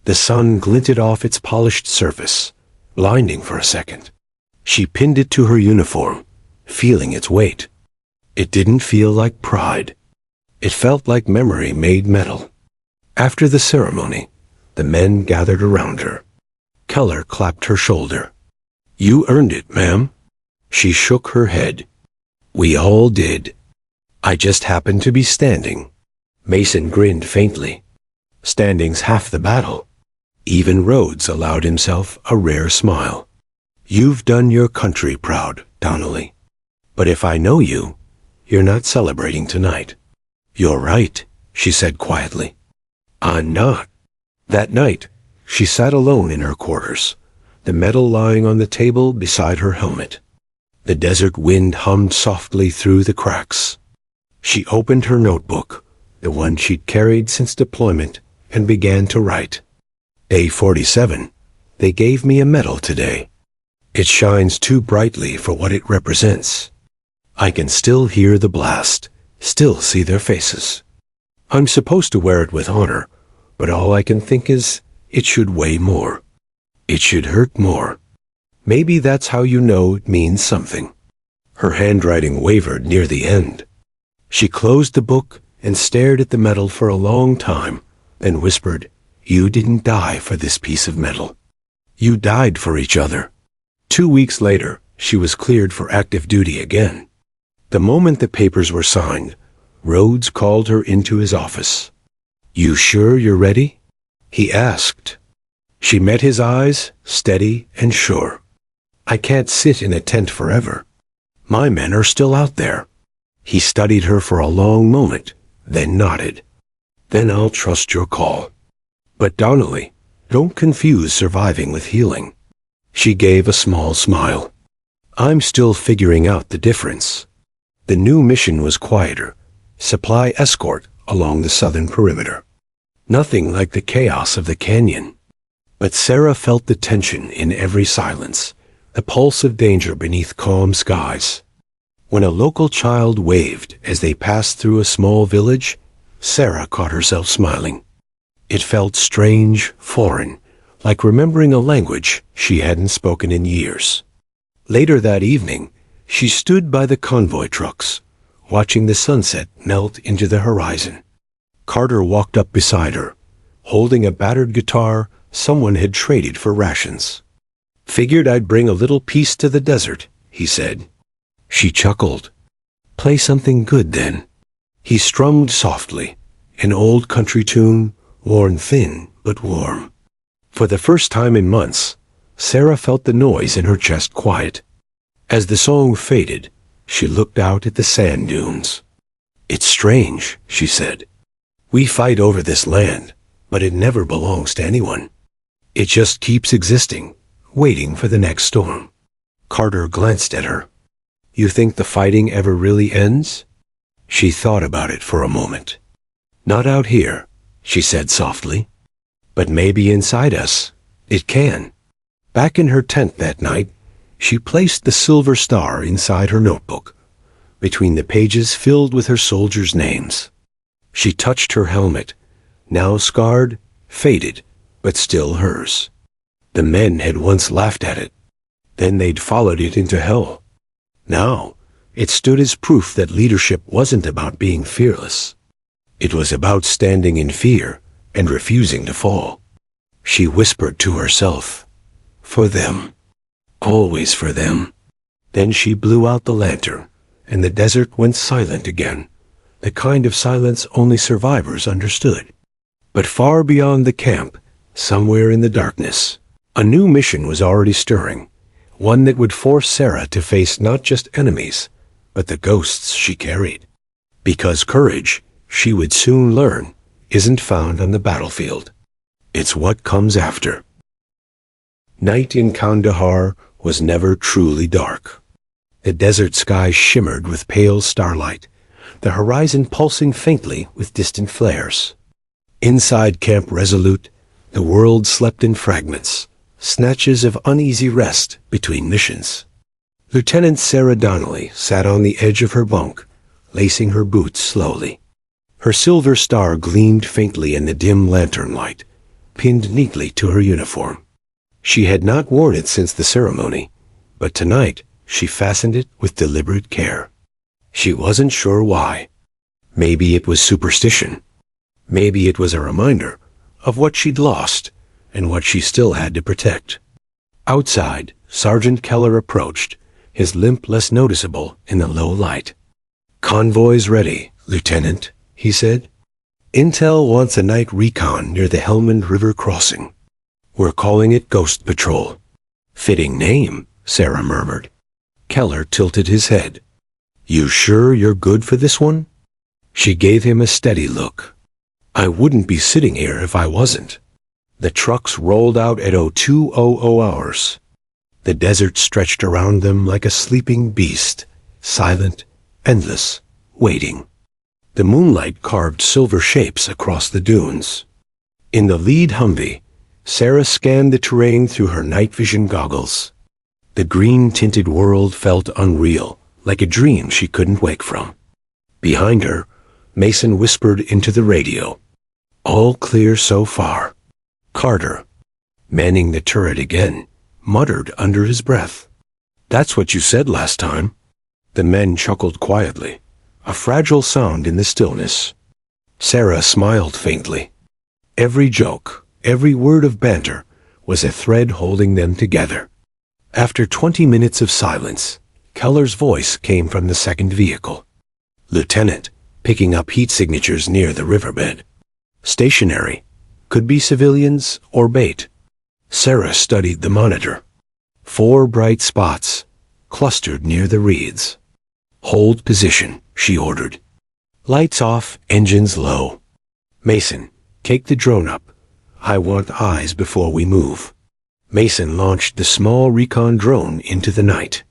The sun glinted off its polished surface, blinding for a second. She pinned it to her uniform, feeling its weight. It didn't feel like pride. It felt like memory made metal. After the ceremony, the men gathered around her. Keller clapped her shoulder. "You earned it, ma'am." She shook her head. "We all did. I just happened to be standing." Mason grinned faintly. "Standing's half the battle." Even Rhodes allowed himself a rare smile. "You've done your country proud, Donnelly. But if I know you, you're not celebrating tonight." "You're right," she said quietly. "I'm not." That night, she sat alone in her quarters, the medal lying on the table beside her helmet. The desert wind hummed softly through the cracks. She opened her notebook, the one she'd carried since deployment, and began to write. Day 47. They gave me a medal today. It shines too brightly for what it represents. I can still hear the blast, still see their faces. I'm supposed to wear it with honor, but all I can think is it should weigh more. It should hurt more. Maybe that's how you know it means something. Her handwriting wavered near the end. She closed the book and stared at the medal for a long time, then whispered, "You didn't die for this piece of metal. You died for each other." 2 weeks later, she was cleared for active duty again. The moment the papers were signed, Rhodes called her into his office. "You sure you're ready?" he asked. She met his eyes, steady and sure. "I can't sit in a tent forever. My men are still out there." He studied her for a long moment, then nodded. "Then I'll trust your call. But Donnelly, don't confuse surviving with healing." She gave a small smile. "I'm still figuring out the difference." The new mission was quieter, supply escort along the southern perimeter. Nothing like the chaos of the canyon. But Sarah felt the tension in every silence, the pulse of danger beneath calm skies. When a local child waved as they passed through a small village, Sarah caught herself smiling. It felt strange, foreign, like remembering a language she hadn't spoken in years. Later that evening, she stood by the convoy trucks, watching the sunset melt into the horizon. Carter walked up beside her, holding a battered guitar someone had traded for rations. "Figured I'd bring a little peace to the desert," he said. She chuckled. "Play something good, then." He strummed softly, an old country tune, worn thin but warm. For the first time in months, Sarah felt the noise in her chest quiet. As the song faded, she looked out at the sand dunes. "It's strange," she said. "We fight over this land, but it never belongs to anyone. It just keeps existing, waiting for the next storm." Carter glanced at her. "You think the fighting ever really ends?" She thought about it for a moment. "Not out here," she said softly. "But maybe inside us, it can." Back in her tent that night, she placed the silver star inside her notebook, between the pages filled with her soldiers' names. She touched her helmet, now scarred, faded, but still hers. The men had once laughed at it. Then they'd followed it into hell. Now, it stood as proof that leadership wasn't about being fearless. It was about standing in fear and refusing to fall. She whispered to herself, "For them. Always for them." Then she blew out the lantern, and the desert went silent again, the kind of silence only survivors understood. But far beyond the camp, somewhere in the darkness, a new mission was already stirring, one that would force Sarah to face not just enemies, but the ghosts she carried. Because courage, she would soon learn, isn't found on the battlefield. It's what comes after. Night in Kandahar was never truly dark. The desert sky shimmered with pale starlight, the horizon pulsing faintly with distant flares. Inside Camp Resolute, the world slept in fragments, snatches of uneasy rest between missions. Lieutenant Sarah Donnelly sat on the edge of her bunk, lacing her boots slowly. Her silver star gleamed faintly in the dim lantern light, pinned neatly to her uniform. She had not worn it since the ceremony, but tonight she fastened it with deliberate care. She wasn't sure why. Maybe it was superstition. Maybe it was a reminder of what she'd lost and what she still had to protect. Outside, Sergeant Keller approached, his limp less noticeable in the low light. "Convoy's ready, Lieutenant," he said. "Intel wants a night recon near the Helmand River crossing. We're calling it Ghost Patrol." "Fitting name," Sarah murmured. Keller tilted his head. "You sure you're good for this one?" She gave him a steady look. "I wouldn't be sitting here if I wasn't." The trucks rolled out at 0200 hours. The desert stretched around them like a sleeping beast, silent, endless, waiting. The moonlight carved silver shapes across the dunes. In the lead Humvee, Sarah scanned the terrain through her night vision goggles. The green-tinted world felt unreal, like a dream she couldn't wake from. Behind her, Mason whispered into the radio. "All clear so far." Carter, manning the turret again, muttered under his breath, "That's what you said last time." The men chuckled quietly, a fragile sound in the stillness. Sarah smiled faintly. Every joke, every word of banter, was a thread holding them together. After 20 minutes of silence, Keller's voice came from the second vehicle. "Lieutenant, picking up heat signatures near the riverbed. Stationary. Could be civilians or bait." Sarah studied the monitor. 4 bright spots, clustered near the reeds. "Hold position," she ordered. "Lights off, engines low. Mason, take the drone up. I want eyes before we move." Mason launched the small recon drone into the night.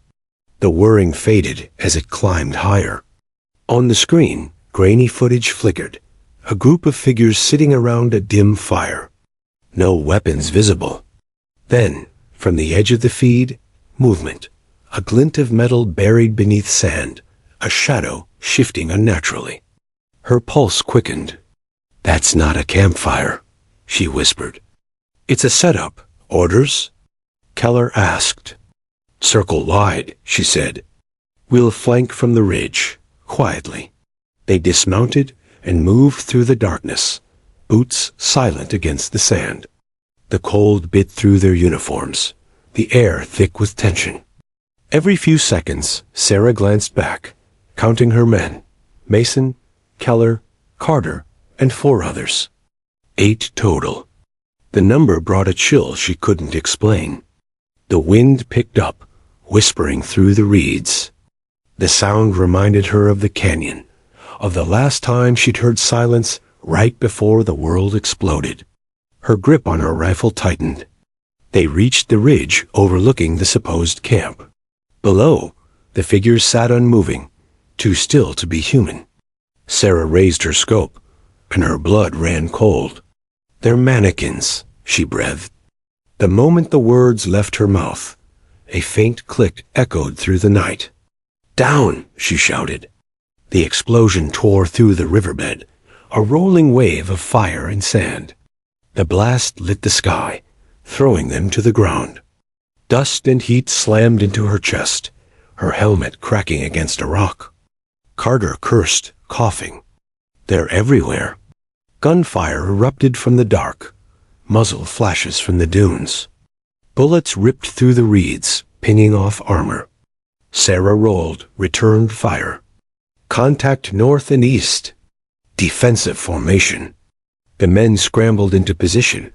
The whirring faded as it climbed higher. On the screen, grainy footage flickered, a group of figures sitting around a dim fire. No weapons visible. Then, from the edge of the feed, movement. A glint of metal buried beneath sand. A shadow shifting unnaturally. Her pulse quickened. "That's not a campfire," she whispered. "It's a setup. Orders?" Keller asked. "Circle wide," she said. "We'll flank from the ridge." Quietly. They dismounted and moved through the darkness, boots silent against the sand. The cold bit through their uniforms, the air thick with tension. Every few seconds, Sarah glanced back, counting her men: Mason, Keller, Carter, and 4 others. 8 total. The number brought a chill she couldn't explain. The wind picked up, whispering through the reeds. The sound reminded her of the canyon, of the last time she'd heard silence right before the world exploded. Her grip on her rifle tightened. They reached the ridge overlooking the supposed camp. Below, the figures sat unmoving, too still to be human. Sarah raised her scope, and her blood ran cold. "They're mannequins," she breathed. The moment the words left her mouth, a faint click echoed through the night. "Down!" she shouted. The explosion tore through the riverbed, a rolling wave of fire and sand. The blast lit the sky, throwing them to the ground. Dust and heat slammed into her chest, her helmet cracking against a rock. Carter cursed, coughing. "They're everywhere." Gunfire erupted from the dark, muzzle flashes from the dunes. Bullets ripped through the reeds, pinging off armor. Sarah rolled, returned fire. Contact north and east. Defensive formation. The men scrambled into position,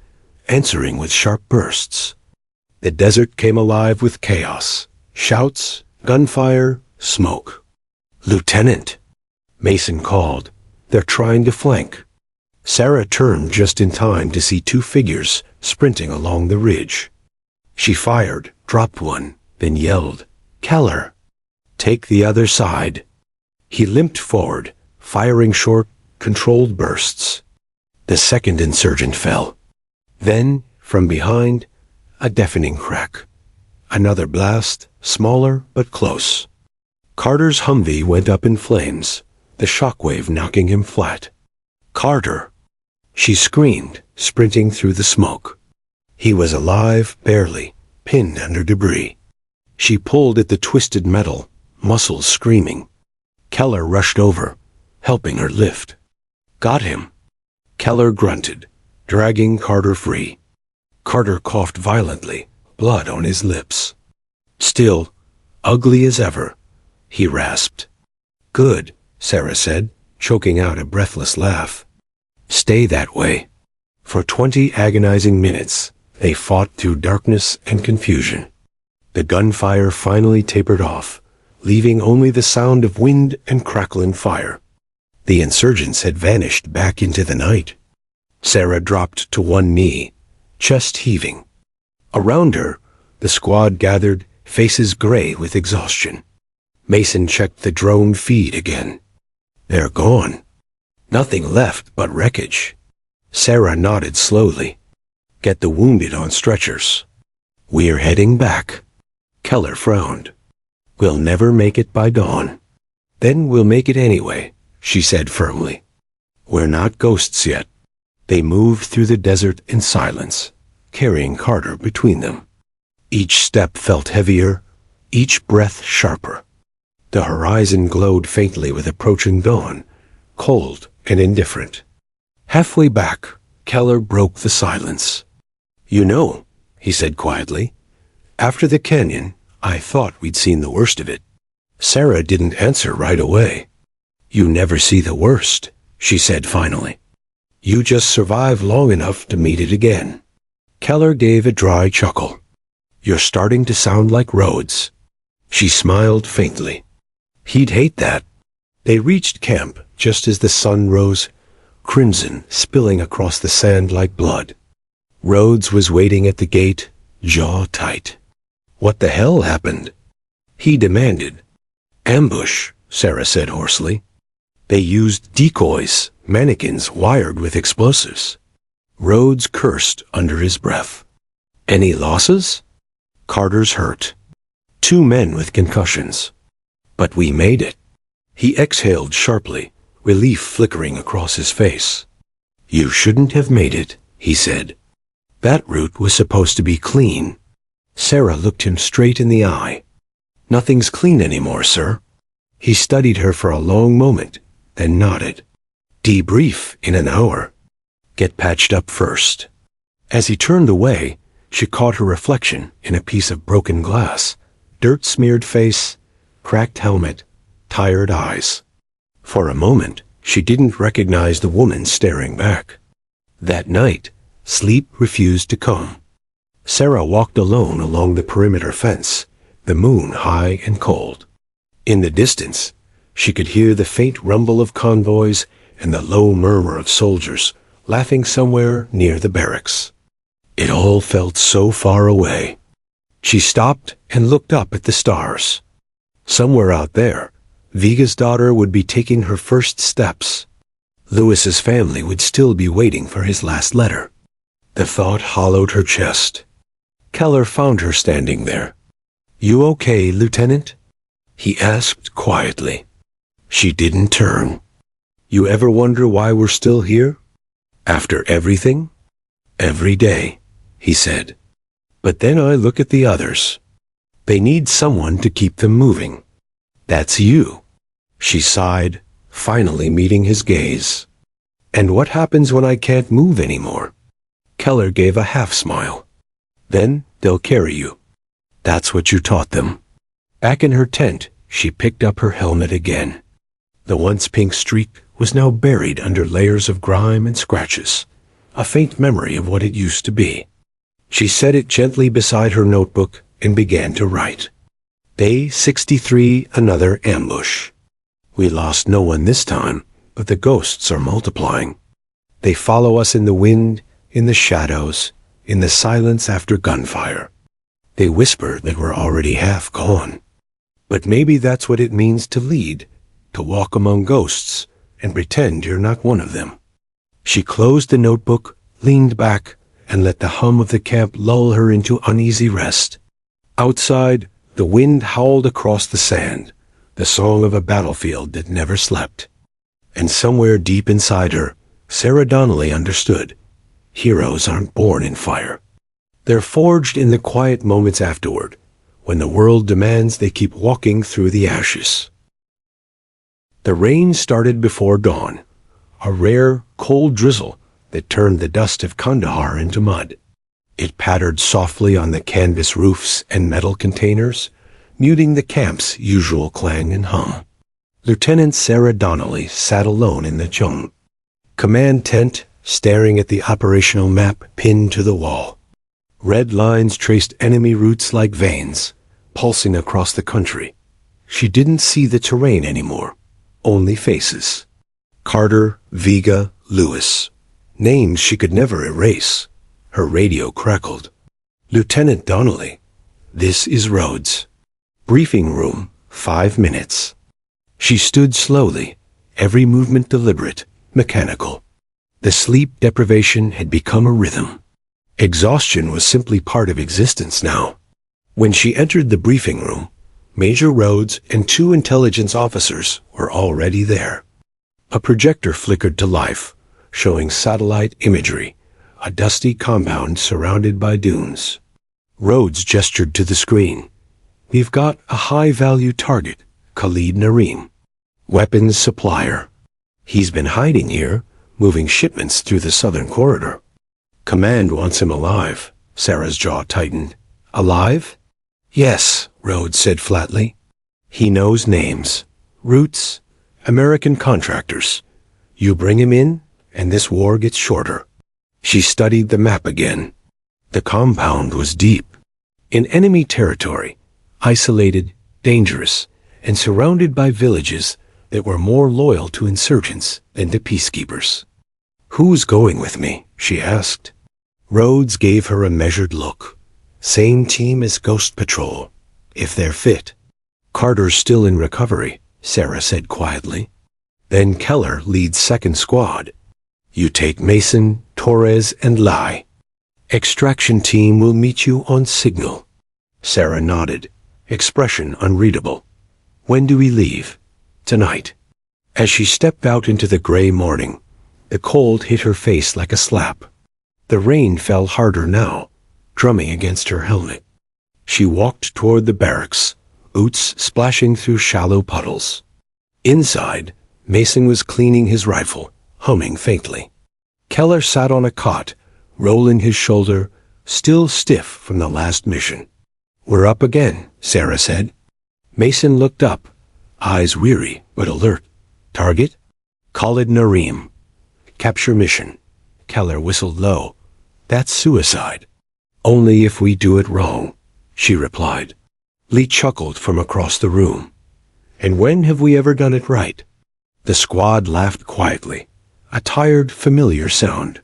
answering with sharp bursts. The desert came alive with chaos. Shouts, gunfire, smoke. "Lieutenant!" Mason called. "They're trying to flank." Sarah turned just in time to see 2 figures sprinting along the ridge. She fired, dropped one, then yelled, "Keller! Take the other side." He limped forward, firing short, controlled bursts. The second insurgent fell. Then, from behind, a deafening crack. Another blast, smaller but close. Carter's Humvee went up in flames, the shockwave knocking him flat. "Carter!" She screamed, sprinting through the smoke. He was alive, barely, pinned under debris. She pulled at the twisted metal, muscles screaming. Keller rushed over, helping her lift. "Got him." Keller grunted, dragging Carter free. Carter coughed violently, blood on his lips. Still, ugly as ever, he rasped. "Good," Sarah said, choking out a breathless laugh. "Stay that way." For 20 agonizing minutes, they fought through darkness and confusion. The gunfire finally tapered off, leaving only the sound of wind and crackling fire. The insurgents had vanished back into the night. Sarah dropped to one knee, chest heaving. Around her, the squad gathered, faces gray with exhaustion. Mason checked the drone feed again. "They're gone. Nothing left but wreckage." Sarah nodded slowly. "Get the wounded on stretchers." "We're heading back." Keller frowned. "We'll never make it by dawn." "Then we'll make it anyway," she said firmly. "We're not ghosts yet." They moved through the desert in silence, carrying Carter between them. Each step felt heavier, each breath sharper. The horizon glowed faintly with approaching dawn, cold and indifferent. Halfway back, Keller broke the silence. "You know," he said quietly, "after the canyon, I thought we'd seen the worst of it." Sarah didn't answer right away. "You never see the worst," she said finally. "You just survive long enough to meet it again." Keller gave a dry chuckle. "You're starting to sound like Rhodes." She smiled faintly. He'd hate that. They reached camp just as the sun rose, crimson spilling across the sand like blood. Rhodes was waiting at the gate, jaw tight. "What the hell happened?" he demanded. "Ambush," Sarah said hoarsely. "They used decoys, mannequins wired with explosives." Rhodes cursed under his breath. Any losses? Carter's hurt. 2 men with concussions. But we made it. He exhaled sharply, relief flickering across his face. You shouldn't have made it, he said. That route was supposed to be clean. Sarah looked him straight in the eye. Nothing's clean anymore, sir. He studied her for a long moment, then nodded. Debrief in an hour. Get patched up first. As he turned away, she caught her reflection in a piece of broken glass. Dirt-smeared face, cracked helmet, tired eyes. For a moment, she didn't recognize the woman staring back. That night, sleep refused to come. Sarah walked alone along the perimeter fence, the moon high and cold. In the distance, she could hear the faint rumble of convoys and the low murmur of soldiers laughing somewhere near the barracks. It all felt so far away. She stopped and looked up at the stars. Somewhere out there, Viga's daughter would be taking her first steps. Lewis's family would still be waiting for his last letter. The thought hollowed her chest. Keller found her standing there. You okay, Lieutenant? He asked quietly. She didn't turn. You ever wonder why we're still here? After everything? Every day, he said. But then I look at the others. They need someone to keep them moving. That's you. She sighed, finally meeting his gaze. And what happens when I can't move anymore? Keller gave a half-smile. Then they'll carry you. That's what you taught them. Back in her tent, she picked up her helmet again. The once pink streak was now buried under layers of grime and scratches, a faint memory of what it used to be. She set it gently beside her notebook and began to write. Day 63, another ambush. We lost no one this time, but the ghosts are multiplying. They follow us in the wind, in the shadows, in the silence after gunfire. They whisper that we're already half gone. But maybe that's what it means to lead, to walk among ghosts and pretend you're not one of them. She closed the notebook, leaned back, and let the hum of the camp lull her into uneasy rest. Outside, the wind howled across the sand, the song of a battlefield that never slept. And somewhere deep inside her, Sarah Donnelly understood. Heroes aren't born in fire. They're forged in the quiet moments afterward, when the world demands they keep walking through the ashes. The rain started before dawn, a rare, cold drizzle that turned the dust of Kandahar into mud. It pattered softly on the canvas roofs and metal containers, muting the camp's usual clang and hum. Lieutenant Sarah Donnelly sat alone in the chung command tent, staring at the operational map pinned to the wall. Red lines traced enemy routes like veins, pulsing across the country. She didn't see the terrain anymore, only faces. Carter, Viga, Lewis. Names she could never erase. Her radio crackled. Lieutenant Donnelly, this is Rhodes. Briefing room, 5 minutes. She stood slowly, every movement deliberate, mechanical. The sleep deprivation had become a rhythm. Exhaustion was simply part of existence now. When she entered the briefing room, Major Rhodes and 2 intelligence officers were already there. A projector flickered to life, showing satellite imagery, a dusty compound surrounded by dunes. Rhodes gestured to the screen. We've got a high-value target, Khalid Nareem, weapons supplier. He's been hiding here, moving shipments through the southern corridor. Command wants him alive. Sarah's jaw tightened. Alive? Yes, Rhodes said flatly. He knows names, routes, American contractors. You bring him in, and this war gets shorter. She studied the map again. The compound was deep. In enemy territory, isolated, dangerous, and surrounded by villages that were more loyal to insurgents than to peacekeepers. Who's going with me? She asked. Rhodes gave her a measured look. Same team as Ghost Patrol, if they're fit. Carter's still in recovery, Sarah said quietly. Then Keller leads second squad. You take Mason, Torres, and Lai. Extraction team will meet you on signal. Sarah nodded, expression unreadable. When do we leave? Tonight. As she stepped out into the gray morning, the cold hit her face like a slap. The rain fell harder now, drumming against her helmet. She walked toward the barracks, boots splashing through shallow puddles. Inside, Mason was cleaning his rifle, humming faintly. Keller sat on a cot, rolling his shoulder, still stiff from the last mission. We're up again, Sarah said. Mason looked up, eyes weary but alert. Target? Khalid Nareem. Capture mission. Keller whistled low. That's suicide. Only if we do it wrong, she replied. Lee chuckled from across the room. And when have we ever done it right? The squad laughed quietly, a tired, familiar sound.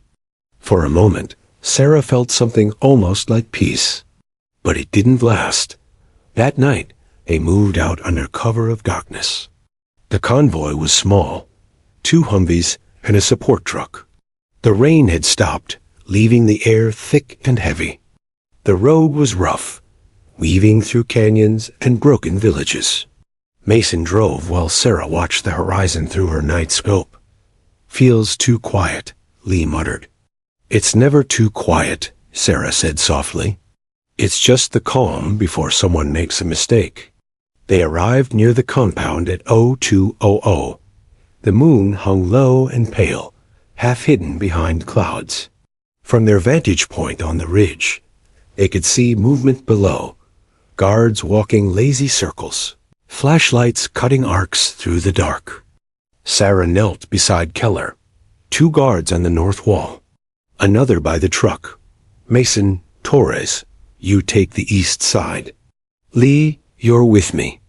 For a moment, Sarah felt something almost like peace. But it didn't last. That night, they moved out under cover of darkness. The convoy was small, 2 Humvees and a support truck. The rain had stopped, leaving the air thick and heavy. The road was rough, weaving through canyons and broken villages. Mason drove while Sarah watched the horizon through her night scope. Feels too quiet, Lee muttered. It's never too quiet, Sarah said softly. It's just the calm before someone makes a mistake. They arrived near the compound at 0200. The moon hung low and pale, half hidden behind clouds. From their vantage point on the ridge, they could see movement below, guards walking lazy circles, flashlights cutting arcs through the dark. Sarah knelt beside Keller, 2 guards on the north wall, another by the truck. Mason, Torres, you take the east side. Lee, you're with me.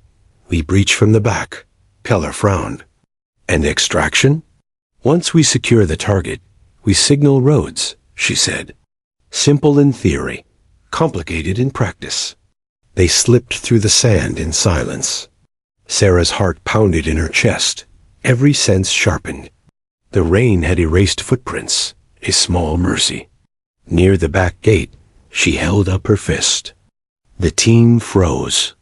We breach from the back. Keller frowned. And extraction? Once we secure the target, we signal roads, she said. Simple in theory, complicated in practice. They slipped through the sand in silence. Sarah's heart pounded in her chest, every sense sharpened. The rain had erased footprints, a small mercy. Near the back gate, she held up her fist. The team froze.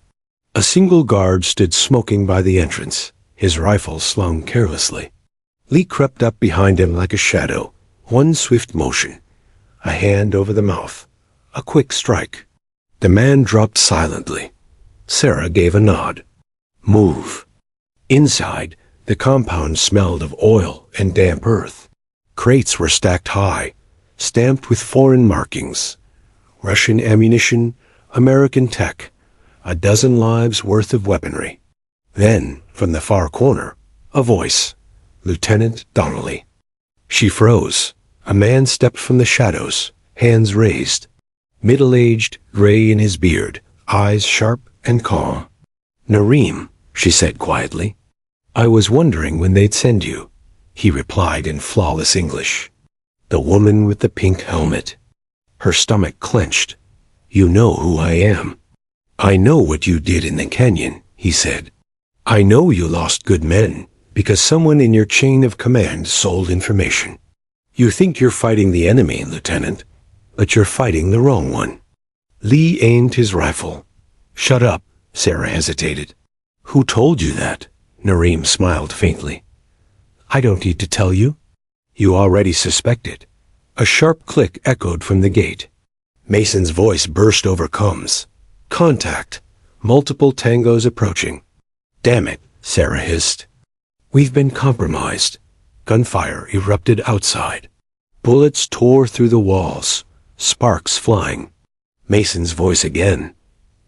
A single guard stood smoking by the entrance, his rifle slung carelessly. Lee crept up behind him like a shadow, one swift motion, a hand over the mouth, a quick strike. The man dropped silently. Sarah gave a nod. Move. Inside, the compound smelled of oil and damp earth. Crates were stacked high, stamped with foreign markings. Russian ammunition, American tech, a dozen lives worth of weaponry. Then, from the far corner, a voice. Lieutenant Donnelly. She froze. A man stepped from the shadows, hands raised. Middle-aged, gray in his beard, eyes sharp and calm. Nareem, she said quietly. I was wondering when they'd send you, he replied in flawless English. The woman with the pink helmet. Her stomach clenched. You know who I am. I know what you did in the canyon, he said. I know you lost good men because someone in your chain of command sold information. You think you're fighting the enemy, Lieutenant, but you're fighting the wrong one. Lee aimed his rifle. Shut up, Sarah hesitated. Who told you that? Nareem smiled faintly. I don't need to tell you. You already suspected. A sharp click echoed from the gate. Mason's voice burst over comms. Contact. Multiple tangos approaching. Damn it, Sarah hissed. We've been compromised. Gunfire erupted outside. Bullets tore through the walls, sparks flying. Mason's voice again.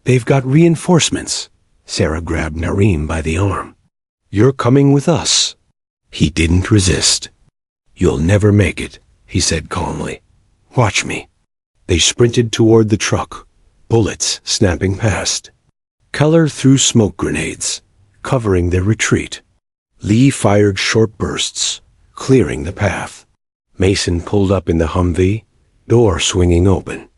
They've got reinforcements. Sarah grabbed Nareem by the arm. You're coming with us. He didn't resist. You'll never make it, he said calmly. Watch me. They sprinted toward the truck, bullets snapping past. Keller threw smoke grenades, covering their retreat. Lee fired short bursts, clearing the path. Mason pulled up in the Humvee, door swinging open.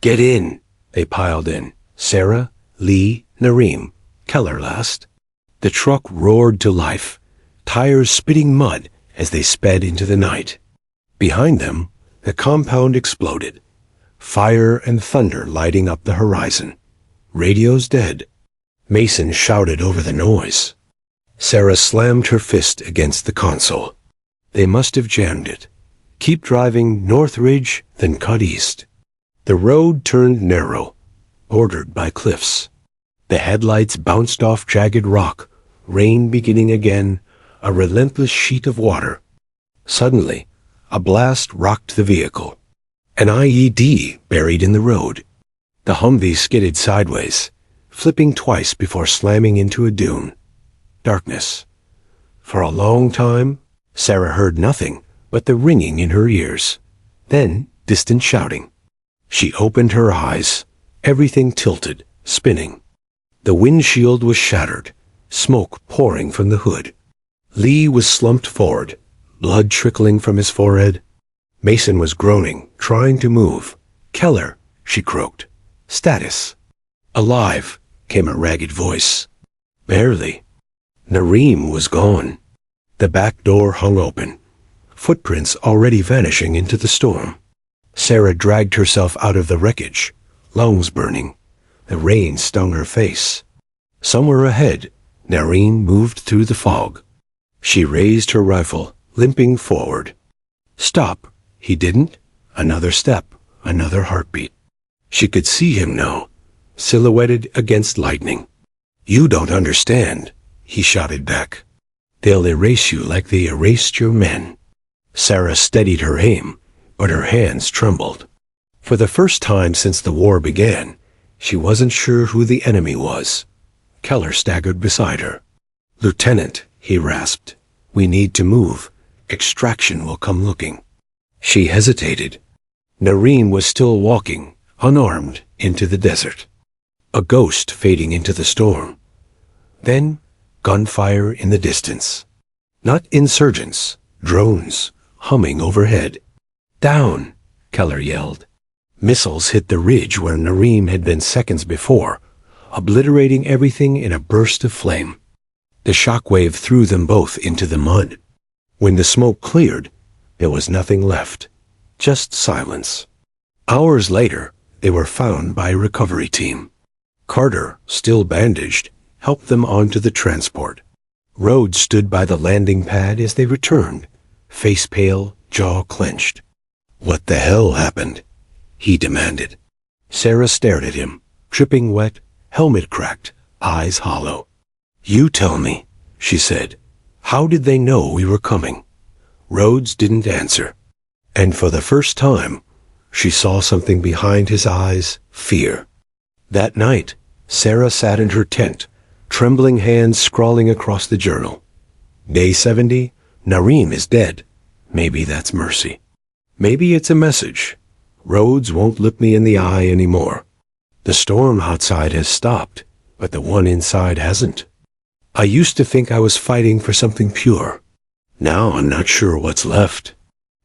Get in, they piled in. Sarah, Lee, Nareem, Keller last. The truck roared to life, tires spitting mud as they sped into the night. Behind them, the compound exploded. Fire and thunder lighting up the horizon. Radio's dead. Mason shouted over the noise. Sarah slammed her fist against the console. They must have jammed it. Keep driving North Ridge, then cut east. The road turned narrow, bordered by cliffs. The headlights bounced off jagged rock, rain beginning again, a relentless sheet of water. Suddenly, a blast rocked the vehicle. An IED buried in the road. The Humvee skidded sideways, flipping twice before slamming into a dune. Darkness. For a long time, Sarah heard nothing but the ringing in her ears. Then, distant shouting. She opened her eyes, everything tilted, spinning. The windshield was shattered, smoke pouring from the hood. Lee was slumped forward, blood trickling from his forehead. Mason was groaning, trying to move. "Keller," she croaked. "Status." "Alive," came a ragged voice. "Barely." Nareem was gone. The back door hung open, footprints already vanishing into the storm. Sarah dragged herself out of the wreckage, lungs burning. The rain stung her face. Somewhere ahead, Nareem moved through the fog. She raised her rifle, limping forward. "Stop." He didn't. Another step, another heartbeat. She could see him now, silhouetted against lightning. "You don't understand," he shouted back. "They'll erase you like they erased your men." Sarah steadied her aim, but her hands trembled. For the first time since the war began, she wasn't sure who the enemy was. Keller staggered beside her. "Lieutenant," he rasped, "we need to move. Extraction will come looking." She hesitated. Nareem was still walking, unarmed, into the desert. A ghost fading into the storm. Then, gunfire in the distance. Not insurgents, drones, humming overhead. "Down!" Keller yelled. Missiles hit the ridge where Nareem had been seconds before, obliterating everything in a burst of flame. The shockwave threw them both into the mud. When the smoke cleared, there was nothing left, just silence. Hours later, they were found by a recovery team. Carter, still bandaged, helped them onto the transport. Rhodes stood by the landing pad as they returned, face pale, jaw clenched. "What the hell happened?" he demanded. Sarah stared at him, dripping wet, helmet cracked, eyes hollow. "You tell me," she said. "How did they know we were coming?" Rhodes didn't answer. And for the first time, she saw something behind his eyes, fear. That night, Sarah sat in her tent, trembling hands scrawling across the journal. Day 70, Nareem is dead. Maybe that's mercy. Maybe it's a message. Rhodes won't look me in the eye anymore. The storm outside has stopped, but the one inside hasn't. I used to think I was fighting for something pure. Now I'm not sure what's left.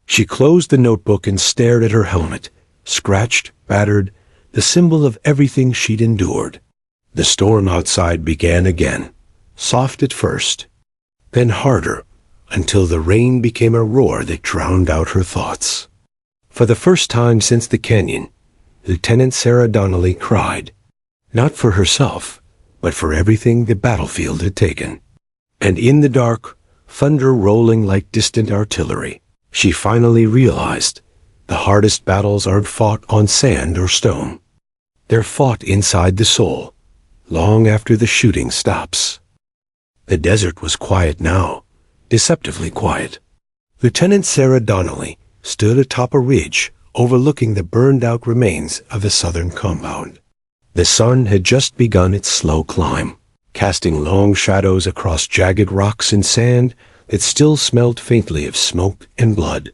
She closed the notebook and stared at her helmet, scratched, battered, the symbol of everything she'd endured. The storm outside began again, soft at first, then harder, until the rain became a roar that drowned out her thoughts. For the first time since the canyon, Lieutenant Sarah Donnelly cried, not for herself, but for everything the battlefield had taken. And in the dark, thunder rolling like distant artillery, she finally realized the hardest battles aren't fought on sand or stone. They're fought inside the soul, long after the shooting stops. The desert was quiet now, deceptively quiet. Lieutenant Sarah Donnelly stood atop a ridge overlooking the burned-out remains of the southern compound. The sun had just begun its slow climb, casting long shadows across jagged rocks and sand that still smelled faintly of smoke and blood.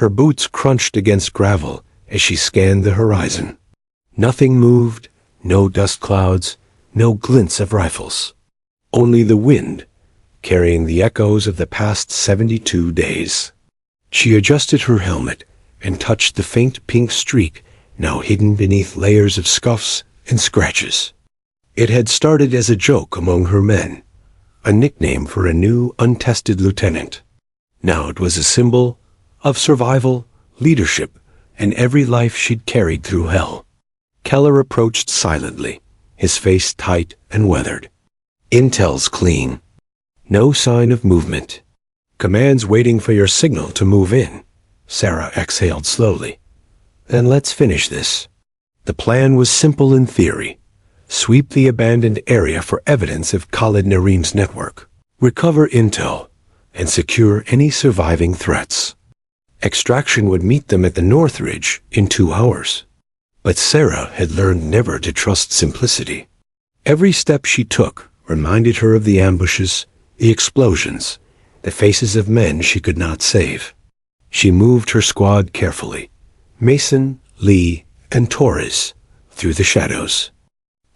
Her boots crunched against gravel as she scanned the horizon. Nothing moved, no dust clouds, no glints of rifles. Only the wind, carrying the echoes of the past 72 days. She adjusted her helmet and touched the faint pink streak now hidden beneath layers of scuffs and scratches. It had started as a joke among her men, a nickname for a new, untested lieutenant. Now it was a symbol, of survival, leadership, and every life she'd carried through hell. Keller approached silently, his face tight and weathered. "Intel's clean. No sign of movement. Command's waiting for your signal to move in." Sarah exhaled slowly. "Then let's finish this." The plan was simple in theory. Sweep the abandoned area for evidence of Khalid Nareem's network, recover intel, and secure any surviving threats. Extraction would meet them at the North Ridge in 2 hours. But Sarah had learned never to trust simplicity. Every step she took reminded her of the ambushes, the explosions, the faces of men she could not save. She moved her squad carefully, Mason, Lee, and Torres, through the shadows.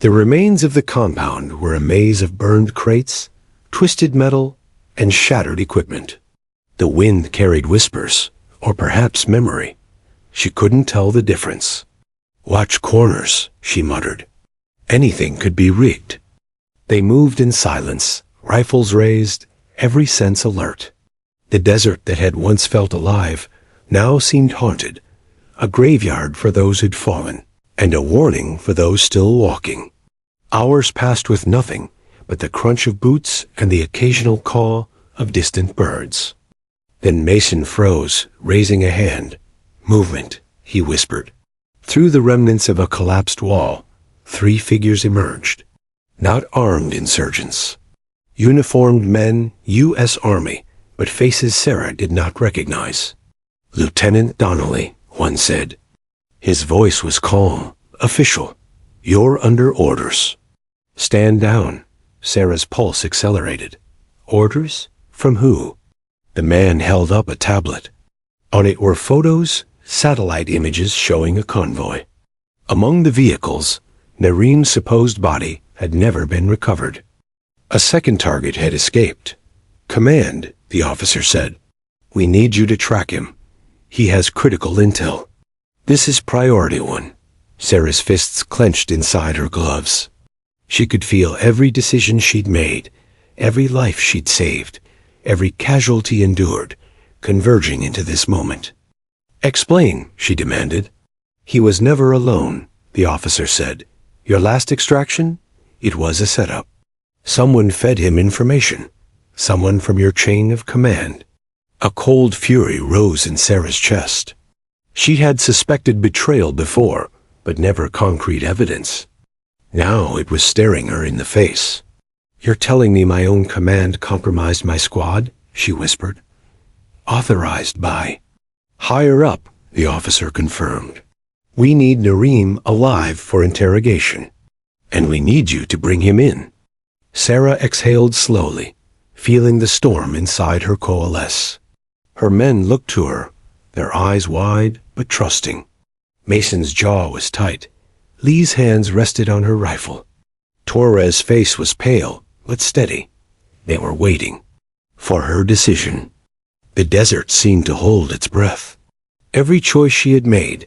The remains of the compound were a maze of burned crates, twisted metal, and shattered equipment. The wind carried whispers, or perhaps memory. She couldn't tell the difference. "Watch corners," she muttered. Anything could be rigged. They moved in silence, rifles raised, every sense alert. The desert that had once felt alive now seemed haunted, a graveyard for those who'd fallen, and a warning for those still walking. Hours passed with nothing but the crunch of boots and the occasional call of distant birds. Then Mason froze, raising a hand. "Movement," he whispered. Through the remnants of a collapsed wall, 3 figures emerged. Not armed insurgents. Uniformed men, U.S. Army, but faces Sarah did not recognize. "Lieutenant Donnelly," one said. His voice was calm, official. "You're under orders." "Stand down." Sarah's pulse accelerated. "Orders? From who?" The man held up a tablet. On it were photos, satellite images showing a convoy. Among the vehicles, Nareem's supposed body had never been recovered. A second target had escaped. "Command," the officer said. "We need you to track him. He has critical intel." "This is priority 1. Sarah's fists clenched inside her gloves. She could feel every decision she'd made, every life she'd saved, every casualty endured, converging into this moment. "Explain," she demanded. "He was never alone," the officer said. "Your last extraction? It was a setup. Someone fed him information. Someone from your chain of command." A cold fury rose in Sarah's chest. She had suspected betrayal before, but never concrete evidence. Now it was staring her in the face. "You're telling me my own command compromised my squad?" she whispered. "Authorized by..." "Higher up," the officer confirmed. "We need Nareem alive for interrogation. And we need you to bring him in." Sarah exhaled slowly, feeling the storm inside her coalesce. Her men looked to her, their eyes wide but trusting. Mason's jaw was tight. Lee's hands rested on her rifle. Torres' face was pale but steady. They were waiting for her decision. The desert seemed to hold its breath. Every choice she had made,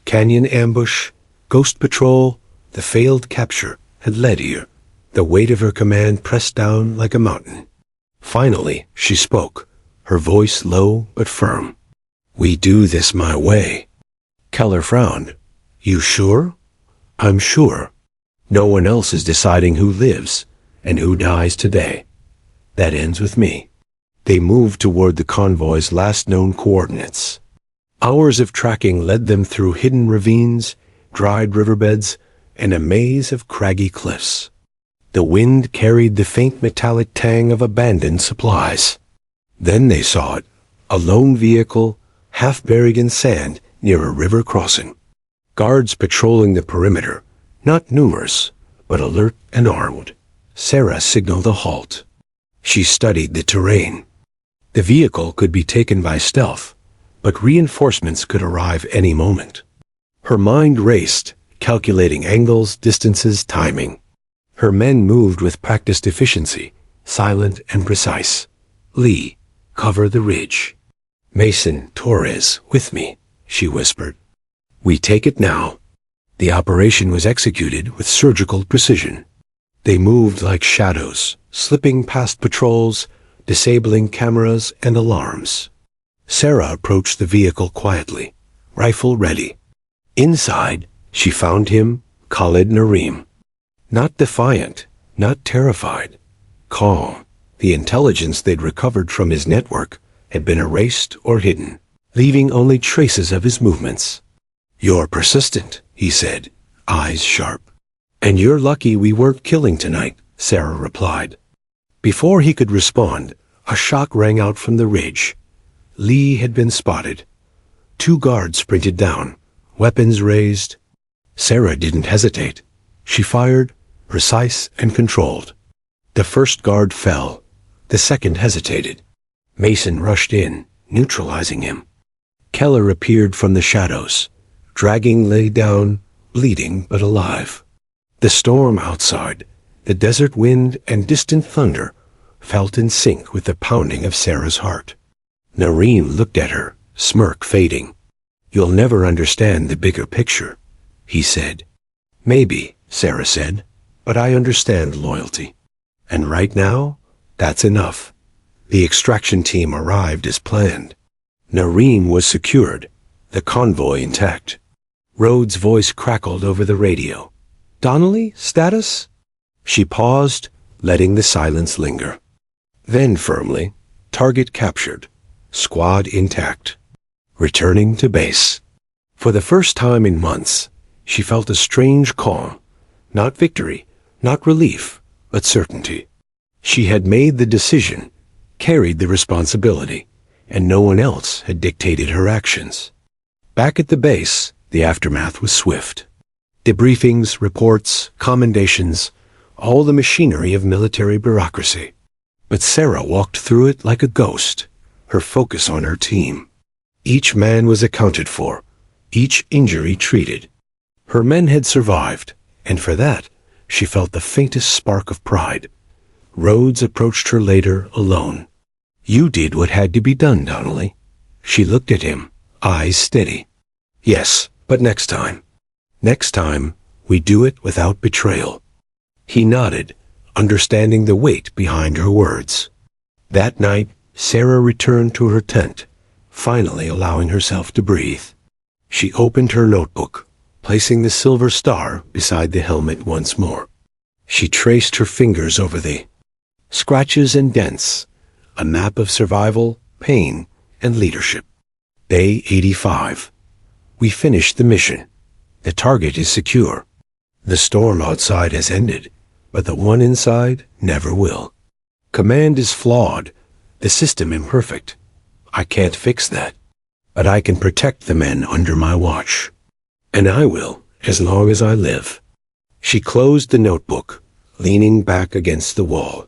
canyon ambush, ghost patrol, the failed capture, had led here. The weight of her command pressed down like a mountain. Finally, she spoke, her voice low but firm. "We do this my way." Keller frowned. "You sure?" "I'm sure. No one else is deciding who lives and who dies today. That ends with me." They moved toward the convoy's last known coordinates. Hours of tracking led them through hidden ravines, dried riverbeds, and a maze of craggy cliffs. The wind carried the faint metallic tang of abandoned supplies. Then they saw it, a lone vehicle, half buried in sand near a river crossing. Guards patrolling the perimeter, not numerous, but alert and armed. Sarah signaled a halt. She studied the terrain. The vehicle could be taken by stealth, but reinforcements could arrive any moment. Her mind raced, calculating angles, distances, timing. Her men moved with practiced efficiency, silent and precise. "Lee, cover the ridge." "Mason, Torres, with me," she whispered. "We take it now." The operation was executed with surgical precision. They moved like shadows, slipping past patrols, disabling cameras and alarms. Sarah approached the vehicle quietly, rifle ready. Inside, she found him, Khalid Nareem. Not defiant, not terrified, calm. The intelligence they'd recovered from his network had been erased or hidden, leaving only traces of his movements. "You're persistent," he said, eyes sharp. "And you're lucky we weren't killing tonight," Sarah replied. Before he could respond, a shock rang out from the ridge. Lee had been spotted. 2 guards sprinted down, weapons raised. Sarah didn't hesitate. She fired, precise and controlled. The first guard fell. The second hesitated. Mason rushed in, neutralizing him. Keller appeared from the shadows, dragging Lee down, bleeding but alive. The storm outside, the desert wind and distant thunder, felt in sync with the pounding of Sarah's heart. Nareem looked at her, smirk fading. "You'll never understand the bigger picture," he said. "Maybe," Sarah said, "but I understand loyalty. And right now, that's enough." The extraction team arrived as planned. Nareem was secured, the convoy intact. Rhodes' voice crackled over the radio. "Donnelly, status?" She paused, letting the silence linger. Then firmly, "Target captured. Squad intact. Returning to base." For the first time in months, she felt a strange calm. Not victory, not relief, but certainty. She had made the decision, carried the responsibility, and no one else had dictated her actions. Back at the base, the aftermath was swift. Debriefings, reports, commendations, all the machinery of military bureaucracy. But Sarah walked through it like a ghost, her focus on her team. Each man was accounted for, each injury treated. Her men had survived, and for that, she felt the faintest spark of pride. Rhodes approached her later, alone. "You did what had to be done, Donnelly." She looked at him, eyes steady. "Yes, but next time. Next time, we do it without betrayal." He nodded, understanding the weight behind her words. That night, Sarah returned to her tent, finally allowing herself to breathe. She opened her notebook, placing the silver star beside the helmet once more. She traced her fingers over the scratches and dents, a map of survival, pain, and leadership. Day 85. We finished the mission. The target is secure. The storm outside has ended, but the one inside never will. Command is flawed, the system imperfect. I can't fix that, but I can protect the men under my watch. And I will, as long as I live. She closed the notebook, leaning back against the wall.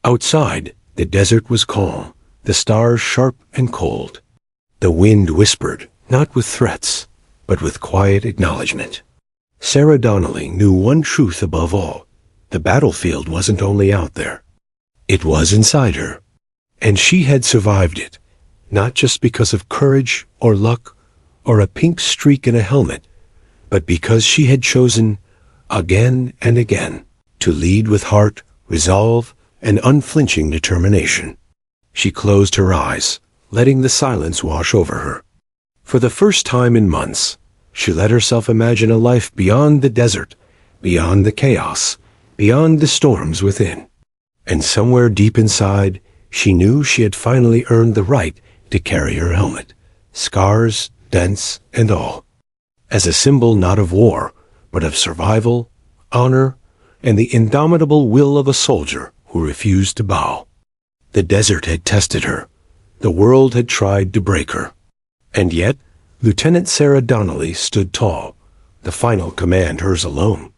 Outside, the desert was calm, the stars sharp and cold. The wind whispered, not with threats, but with quiet acknowledgement. Sarah Donnelly knew one truth above all. The battlefield wasn't only out there. It was inside her. And she had survived it, not just because of courage or luck or a pink streak in a helmet, but because she had chosen, again and again, to lead with heart, resolve, and unflinching determination. She closed her eyes, letting the silence wash over her. For the first time in months, she let herself imagine a life beyond the desert, beyond the chaos, beyond the storms within. And somewhere deep inside, she knew she had finally earned the right to carry her helmet, scars, dents, and all, as a symbol not of war, but of survival, honor, and the indomitable will of a soldier who refused to bow. The desert had tested her. The world had tried to break her. And yet, Lieutenant Sarah Donnelly stood tall, the final command hers alone.